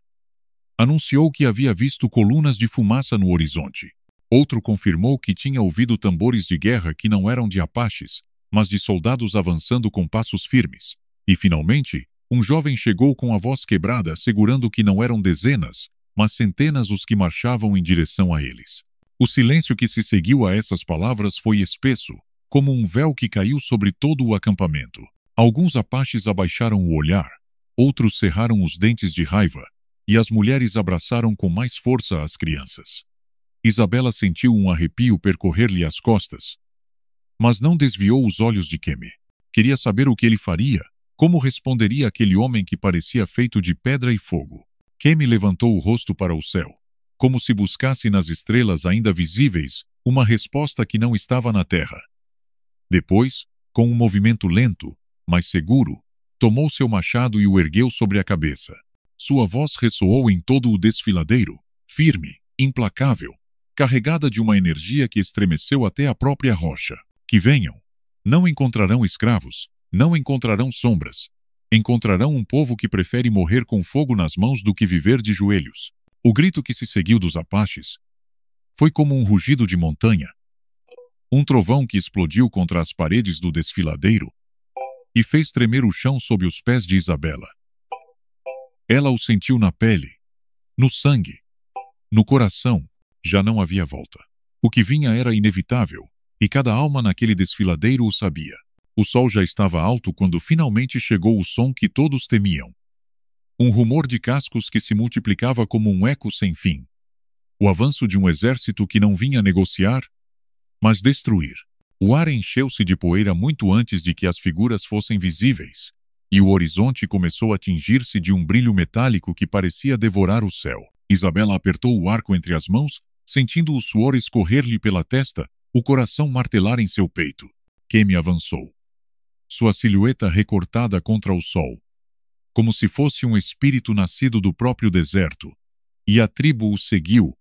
anunciou que havia visto colunas de fumaça no horizonte. Outro confirmou que tinha ouvido tambores de guerra que não eram de apaches, mas de soldados avançando com passos firmes. E, finalmente, um jovem chegou com a voz quebrada, assegurando que não eram dezenas, mas centenas os que marchavam em direção a eles. O silêncio que se seguiu a essas palavras foi espesso, como um véu que caiu sobre todo o acampamento. Alguns apaches abaixaram o olhar, outros cerraram os dentes de raiva, e as mulheres abraçaram com mais força as crianças. Isabela sentiu um arrepio percorrer-lhe as costas, mas não desviou os olhos de Kemi. Queria saber o que ele faria, como responderia aquele homem que parecia feito de pedra e fogo. Kemi levantou o rosto para o céu, como se buscasse nas estrelas ainda visíveis uma resposta que não estava na terra. Depois, com um movimento lento, mas seguro, tomou seu machado e o ergueu sobre a cabeça. Sua voz ressoou em todo o desfiladeiro, firme, implacável, carregada de uma energia que estremeceu até a própria rocha. Que venham. Não encontrarão escravos, não encontrarão sombras. Encontrarão um povo que prefere morrer com fogo nas mãos do que viver de joelhos. O grito que se seguiu dos apaches foi como um rugido de montanha, um trovão que explodiu contra as paredes do desfiladeiro e fez tremer o chão sob os pés de Isabela. Ela o sentiu na pele, no sangue, no coração. Já não havia volta. O que vinha era inevitável, e cada alma naquele desfiladeiro o sabia. O sol já estava alto quando finalmente chegou o som que todos temiam. Um rumor de cascos que se multiplicava como um eco sem fim. O avanço de um exército que não vinha negociar, mas destruir. O ar encheu-se de poeira muito antes de que as figuras fossem visíveis, e o horizonte começou a tingir-se de um brilho metálico que parecia devorar o céu. Isabela apertou o arco entre as mãos, sentindo o suor escorrer-lhe pela testa, o coração martelar em seu peito. Kemi avançou. Sua silhueta recortada contra o sol, como se fosse um espírito nascido do próprio deserto, e a tribo o seguiu,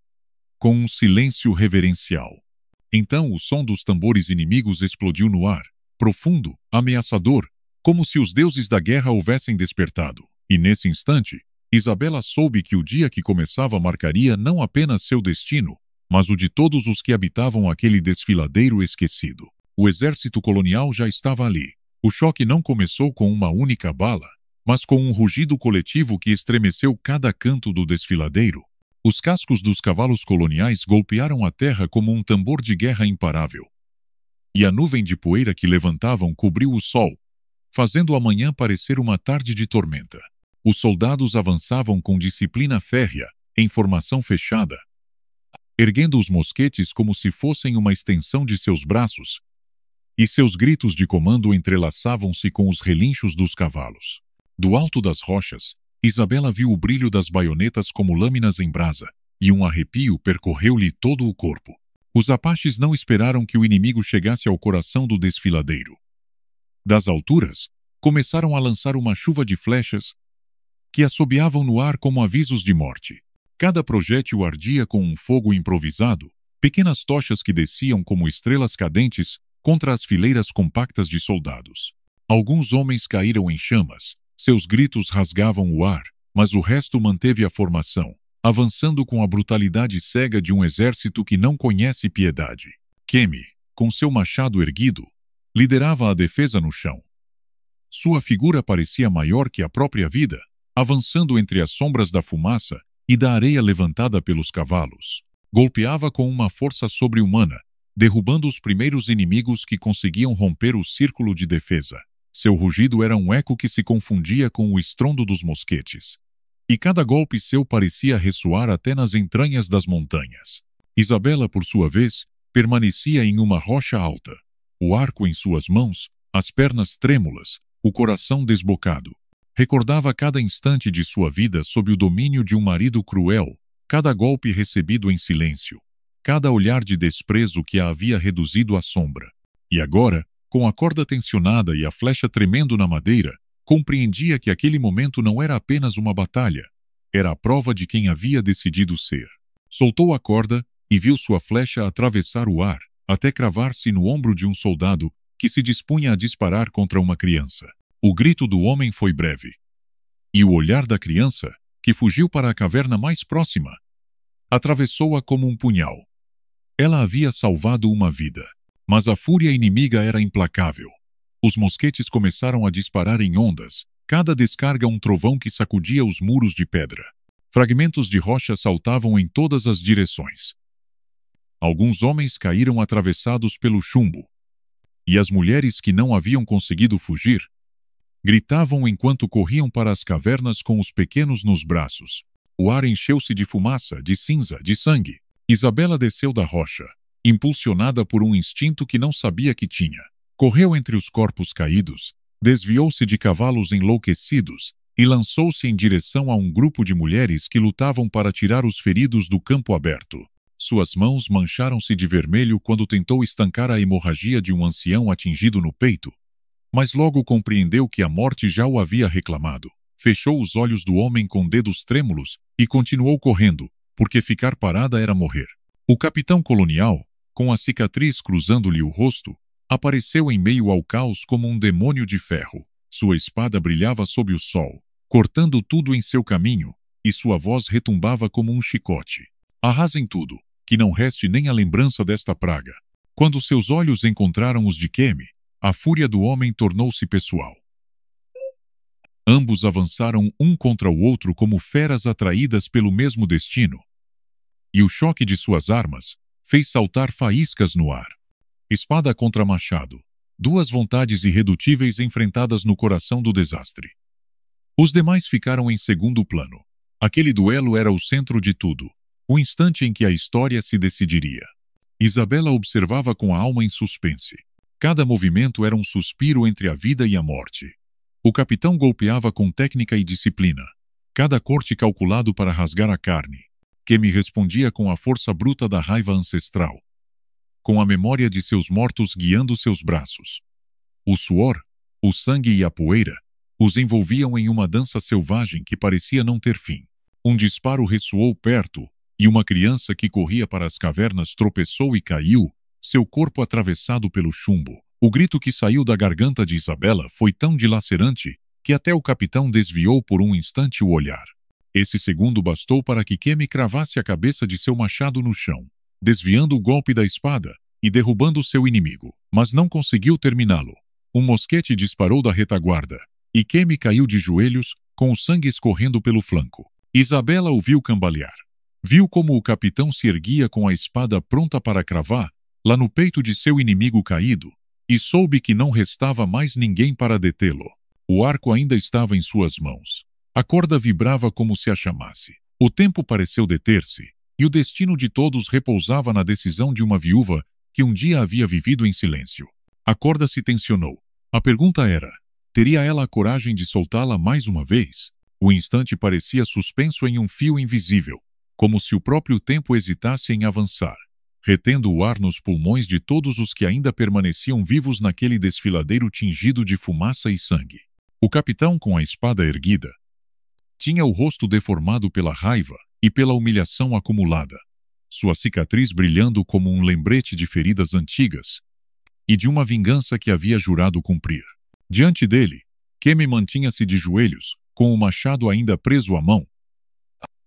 com um silêncio reverencial. Então o som dos tambores inimigos explodiu no ar, profundo, ameaçador, como se os deuses da guerra houvessem despertado. E nesse instante, Isabela soube que o dia que começava marcaria não apenas seu destino, mas o de todos os que habitavam aquele desfiladeiro esquecido. O exército colonial já estava ali. O choque não começou com uma única bala, mas com um rugido coletivo que estremeceu cada canto do desfiladeiro. Os cascos dos cavalos coloniais golpearam a terra como um tambor de guerra imparável. E a nuvem de poeira que levantavam cobriu o sol, fazendo a manhã parecer uma tarde de tormenta. Os soldados avançavam com disciplina férrea, em formação fechada, erguendo os mosquetes como se fossem uma extensão de seus braços, e seus gritos de comando entrelaçavam-se com os relinchos dos cavalos. Do alto das rochas, Isabela viu o brilho das baionetas como lâminas em brasa, e um arrepio percorreu-lhe todo o corpo. Os apaches não esperaram que o inimigo chegasse ao coração do desfiladeiro. Das alturas, começaram a lançar uma chuva de flechas que assobiavam no ar como avisos de morte. Cada projétil ardia com um fogo improvisado, Pequenas tochas que desciam como estrelas cadentes contra as fileiras compactas de soldados. Alguns homens caíram em chamas, seus gritos rasgavam o ar, mas o resto manteve a formação, avançando com a brutalidade cega de um exército que não conhece piedade. Kemi, com seu machado erguido, liderava a defesa no chão. Sua figura parecia maior que a própria vida, avançando entre as sombras da fumaça e da areia levantada pelos cavalos. Golpeava com uma força sobre-humana, derrubando os primeiros inimigos que conseguiam romper o círculo de defesa. Seu rugido era um eco que se confundia com o estrondo dos mosquetes. E cada golpe seu parecia ressoar até nas entranhas das montanhas. Isabela, por sua vez, permanecia em uma rocha alta, o arco em suas mãos, as pernas trêmulas, o coração desbocado. Recordava cada instante de sua vida sob o domínio de um marido cruel, cada golpe recebido em silêncio, cada olhar de desprezo que a havia reduzido à sombra. E agora, com a corda tensionada e a flecha tremendo na madeira, compreendia que aquele momento não era apenas uma batalha, era a prova de quem havia decidido ser. Soltou a corda e viu sua flecha atravessar o ar, até cravar-se no ombro de um soldado que se dispunha a disparar contra uma criança. O grito do homem foi breve. E o olhar da criança, que fugiu para a caverna mais próxima, atravessou-a como um punhal. Ela havia salvado uma vida, mas a fúria inimiga era implacável. Os mosquetes começaram a disparar em ondas, cada descarga um trovão que sacudia os muros de pedra. Fragmentos de rocha saltavam em todas as direções. Alguns homens caíram atravessados pelo chumbo, e as mulheres que não haviam conseguido fugir gritavam enquanto corriam para as cavernas com os pequenos nos braços. O ar encheu-se de fumaça, de cinza, de sangue. Isabela desceu da rocha, impulsionada por um instinto que não sabia que tinha. Correu entre os corpos caídos, desviou-se de cavalos enlouquecidos e lançou-se em direção a um grupo de mulheres que lutavam para tirar os feridos do campo aberto. Suas mãos mancharam-se de vermelho quando tentou estancar a hemorragia de um ancião atingido no peito, mas logo compreendeu que a morte já o havia reclamado. Fechou os olhos do homem com dedos trêmulos e continuou correndo, porque ficar parada era morrer. O capitão colonial, com a cicatriz cruzando-lhe o rosto, apareceu em meio ao caos como um demônio de ferro. Sua espada brilhava sob o sol, cortando tudo em seu caminho, e sua voz retumbava como um chicote. Arrasem tudo, que não reste nem a lembrança desta praga. Quando seus olhos encontraram os de Kemi, a fúria do homem tornou-se pessoal. Ambos avançaram um contra o outro como feras atraídas pelo mesmo destino. E o choque de suas armas fez saltar faíscas no ar. Espada contra machado. Duas vontades irredutíveis enfrentadas no coração do desastre. Os demais ficaram em segundo plano. Aquele duelo era o centro de tudo, o instante em que a história se decidiria. Isabela observava com a alma em suspense. Cada movimento era um suspiro entre a vida e a morte. O capitão golpeava com técnica e disciplina, cada corte calculado para rasgar a carne. Kemi respondia com a força bruta da raiva ancestral, com a memória de seus mortos guiando seus braços. O suor, o sangue e a poeira os envolviam em uma dança selvagem que parecia não ter fim. Um disparo ressoou perto, e uma criança que corria para as cavernas tropeçou e caiu, seu corpo atravessado pelo chumbo. O grito que saiu da garganta de Isabela foi tão dilacerante que até o capitão desviou por um instante o olhar. Esse segundo bastou para que Kemi cravasse a cabeça de seu machado no chão, desviando o golpe da espada e derrubando seu inimigo, mas não conseguiu terminá-lo. Um mosquete disparou da retaguarda, e Kemi caiu de joelhos, com o sangue escorrendo pelo flanco. Isabela o viu cambalear. Viu como o capitão se erguia com a espada pronta para cravar, lá no peito de seu inimigo caído, e soube que não restava mais ninguém para detê-lo. O arco ainda estava em suas mãos. A corda vibrava como se a chamasse. O tempo pareceu deter-se, e o destino de todos repousava na decisão de uma viúva que um dia havia vivido em silêncio. A corda se tensionou. A pergunta era: teria ela a coragem de soltá-la mais uma vez? O instante parecia suspenso em um fio invisível, como se o próprio tempo hesitasse em avançar, retendo o ar nos pulmões de todos os que ainda permaneciam vivos naquele desfiladeiro tingido de fumaça e sangue. O capitão, com a espada erguida, tinha o rosto deformado pela raiva e pela humilhação acumulada. sua cicatriz brilhando como um lembrete de feridas antigas e de uma vingança que havia jurado cumprir. Diante dele, Kemi mantinha-se de joelhos, com o machado ainda preso à mão.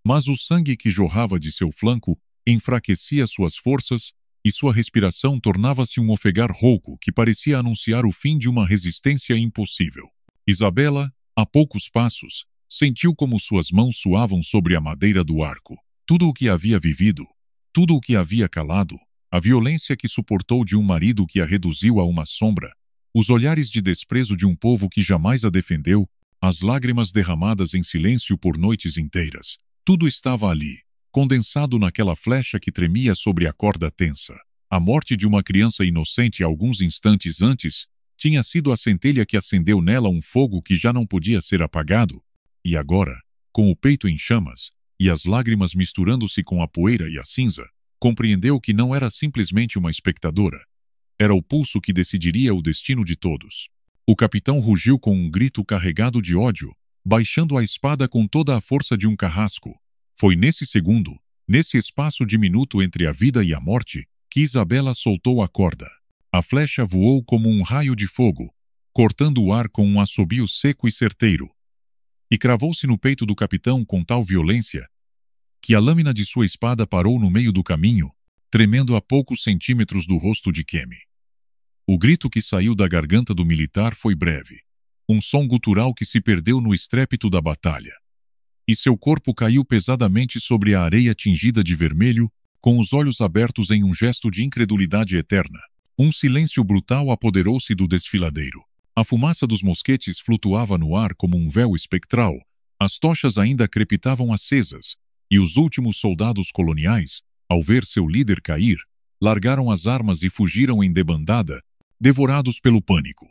Mas o sangue que jorrava de seu flanco enfraquecia suas forças e sua respiração tornava-se um ofegar rouco que parecia anunciar o fim de uma resistência impossível. Isabela, a poucos passos, sentiu como suas mãos suavam sobre a madeira do arco. Tudo o que havia vivido, tudo o que havia calado, a violência que suportou de um marido que a reduziu a uma sombra, os olhares de desprezo de um povo que jamais a defendeu, as lágrimas derramadas em silêncio por noites inteiras. Tudo estava ali, condensado naquela flecha que tremia sobre a corda tensa. A morte de uma criança inocente alguns instantes antes tinha sido a centelha que acendeu nela um fogo que já não podia ser apagado. E agora, com o peito em chamas e as lágrimas misturando-se com a poeira e a cinza, compreendeu que não era simplesmente uma espectadora. Era o pulso que decidiria o destino de todos. O capitão rugiu com um grito carregado de ódio, baixando a espada com toda a força de um carrasco. Foi nesse segundo, nesse espaço diminuto entre a vida e a morte, que Isabela soltou a corda. A flecha voou como um raio de fogo, cortando o ar com um assobio seco e certeiro, e cravou-se no peito do capitão com tal violência que a lâmina de sua espada parou no meio do caminho, tremendo a poucos centímetros do rosto de Kemi. O grito que saiu da garganta do militar foi breve, um som gutural que se perdeu no estrépito da batalha. E seu corpo caiu pesadamente sobre a areia tingida de vermelho, com os olhos abertos em um gesto de incredulidade eterna. Um silêncio brutal apoderou-se do desfiladeiro. A fumaça dos mosquetes flutuava no ar como um véu espectral, as tochas ainda crepitavam acesas, e os últimos soldados coloniais, ao ver seu líder cair, largaram as armas e fugiram em debandada, devorados pelo pânico.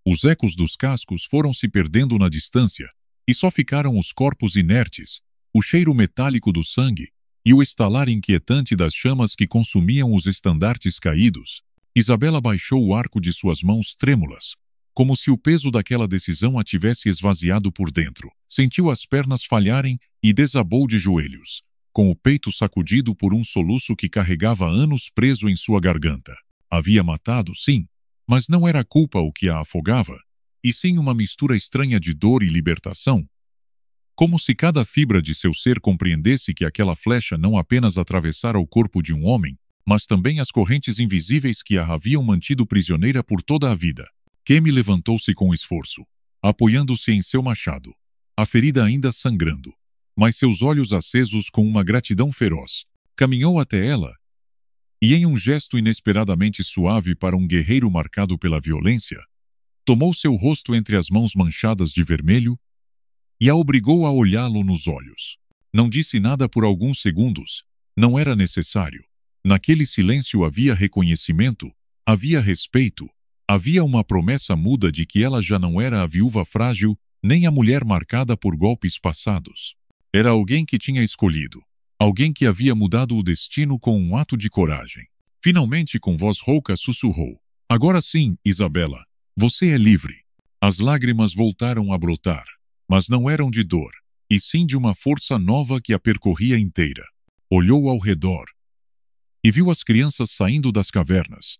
Os ecos dos cascos foram se perdendo na distância, e só ficaram os corpos inertes, o cheiro metálico do sangue e o estalar inquietante das chamas que consumiam os estandartes caídos. Isabela baixou o arco de suas mãos trêmulas, como se o peso daquela decisão a tivesse esvaziado por dentro. Sentiu as pernas falharem e desabou de joelhos, com o peito sacudido por um soluço que carregava anos preso em sua garganta. Havia matado, sim, mas não era a culpa o que a afogava, e sim uma mistura estranha de dor e libertação. Como se cada fibra de seu ser compreendesse que aquela flecha não apenas atravessara o corpo de um homem, mas também as correntes invisíveis que a haviam mantido prisioneira por toda a vida. Kemi levantou-se com esforço, apoiando-se em seu machado, a ferida ainda sangrando, mas seus olhos acesos com uma gratidão feroz. Caminhou até ela e, em um gesto inesperadamente suave para um guerreiro marcado pela violência, tomou seu rosto entre as mãos manchadas de vermelho e a obrigou a olhá-lo nos olhos. Não disse nada por alguns segundos. Não era necessário. Naquele silêncio havia reconhecimento, havia respeito, havia uma promessa muda de que ela já não era a viúva frágil, nem a mulher marcada por golpes passados. Era alguém que tinha escolhido. Alguém que havia mudado o destino com um ato de coragem. Finalmente, com voz rouca, sussurrou: "Agora sim, Isabela. Você é livre." As lágrimas voltaram a brotar, mas não eram de dor, e sim de uma força nova que a percorria inteira. Olhou ao redor e viu as crianças saindo das cavernas,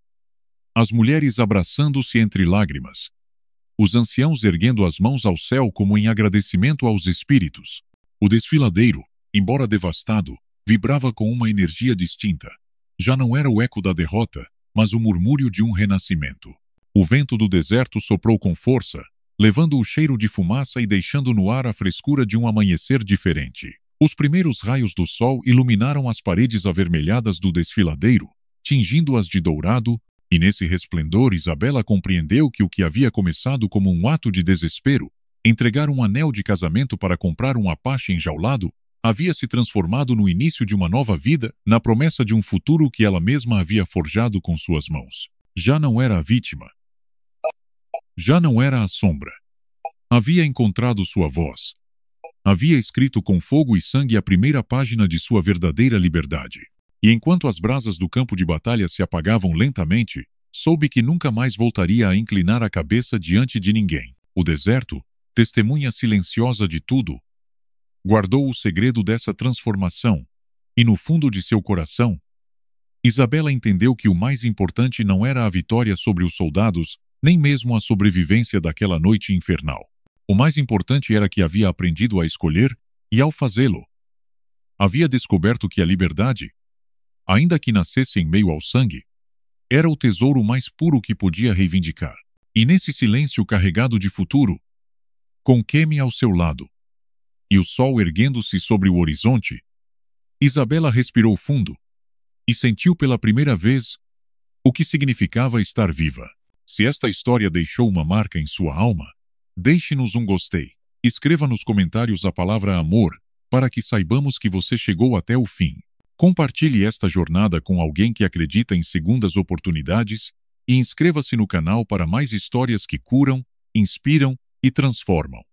as mulheres abraçando-se entre lágrimas, os anciãos erguendo as mãos ao céu como em agradecimento aos espíritos. O desfiladeiro, embora devastado, vibrava com uma energia distinta. Já não era o eco da derrota, mas o murmúrio de um renascimento. O vento do deserto soprou com força, levando o cheiro de fumaça e deixando no ar a frescura de um amanhecer diferente. Os primeiros raios do sol iluminaram as paredes avermelhadas do desfiladeiro, tingindo-as de dourado, e nesse resplendor Isabela compreendeu que o que havia começado como um ato de desespero, entregar um anel de casamento para comprar um Apache enjaulado, havia se transformado no início de uma nova vida, na promessa de um futuro que ela mesma havia forjado com suas mãos. Já não era a vítima. Já não era a sombra. Havia encontrado sua voz. Havia escrito com fogo e sangue a primeira página de sua verdadeira liberdade. E enquanto as brasas do campo de batalha se apagavam lentamente, soube que nunca mais voltaria a inclinar a cabeça diante de ninguém. O deserto, testemunha silenciosa de tudo, guardou o segredo dessa transformação, E no fundo de seu coração, Isabela entendeu que o mais importante não era a vitória sobre os soldados, nem mesmo a sobrevivência daquela noite infernal. O mais importante era que havia aprendido a escolher, e ao fazê-lo, havia descoberto que a liberdade, ainda que nascesse em meio ao sangue, era o tesouro mais puro que podia reivindicar. E nesse silêncio carregado de futuro, com Kemi ao seu lado, e o sol erguendo-se sobre o horizonte, Isabela respirou fundo e sentiu pela primeira vez o que significava estar viva. Se esta história deixou uma marca em sua alma, deixe-nos um gostei. Escreva nos comentários a palavra amor, para que saibamos que você chegou até o fim. Compartilhe esta jornada com alguém que acredita em segundas oportunidades e inscreva-se no canal para mais histórias que curam, inspiram e transformam.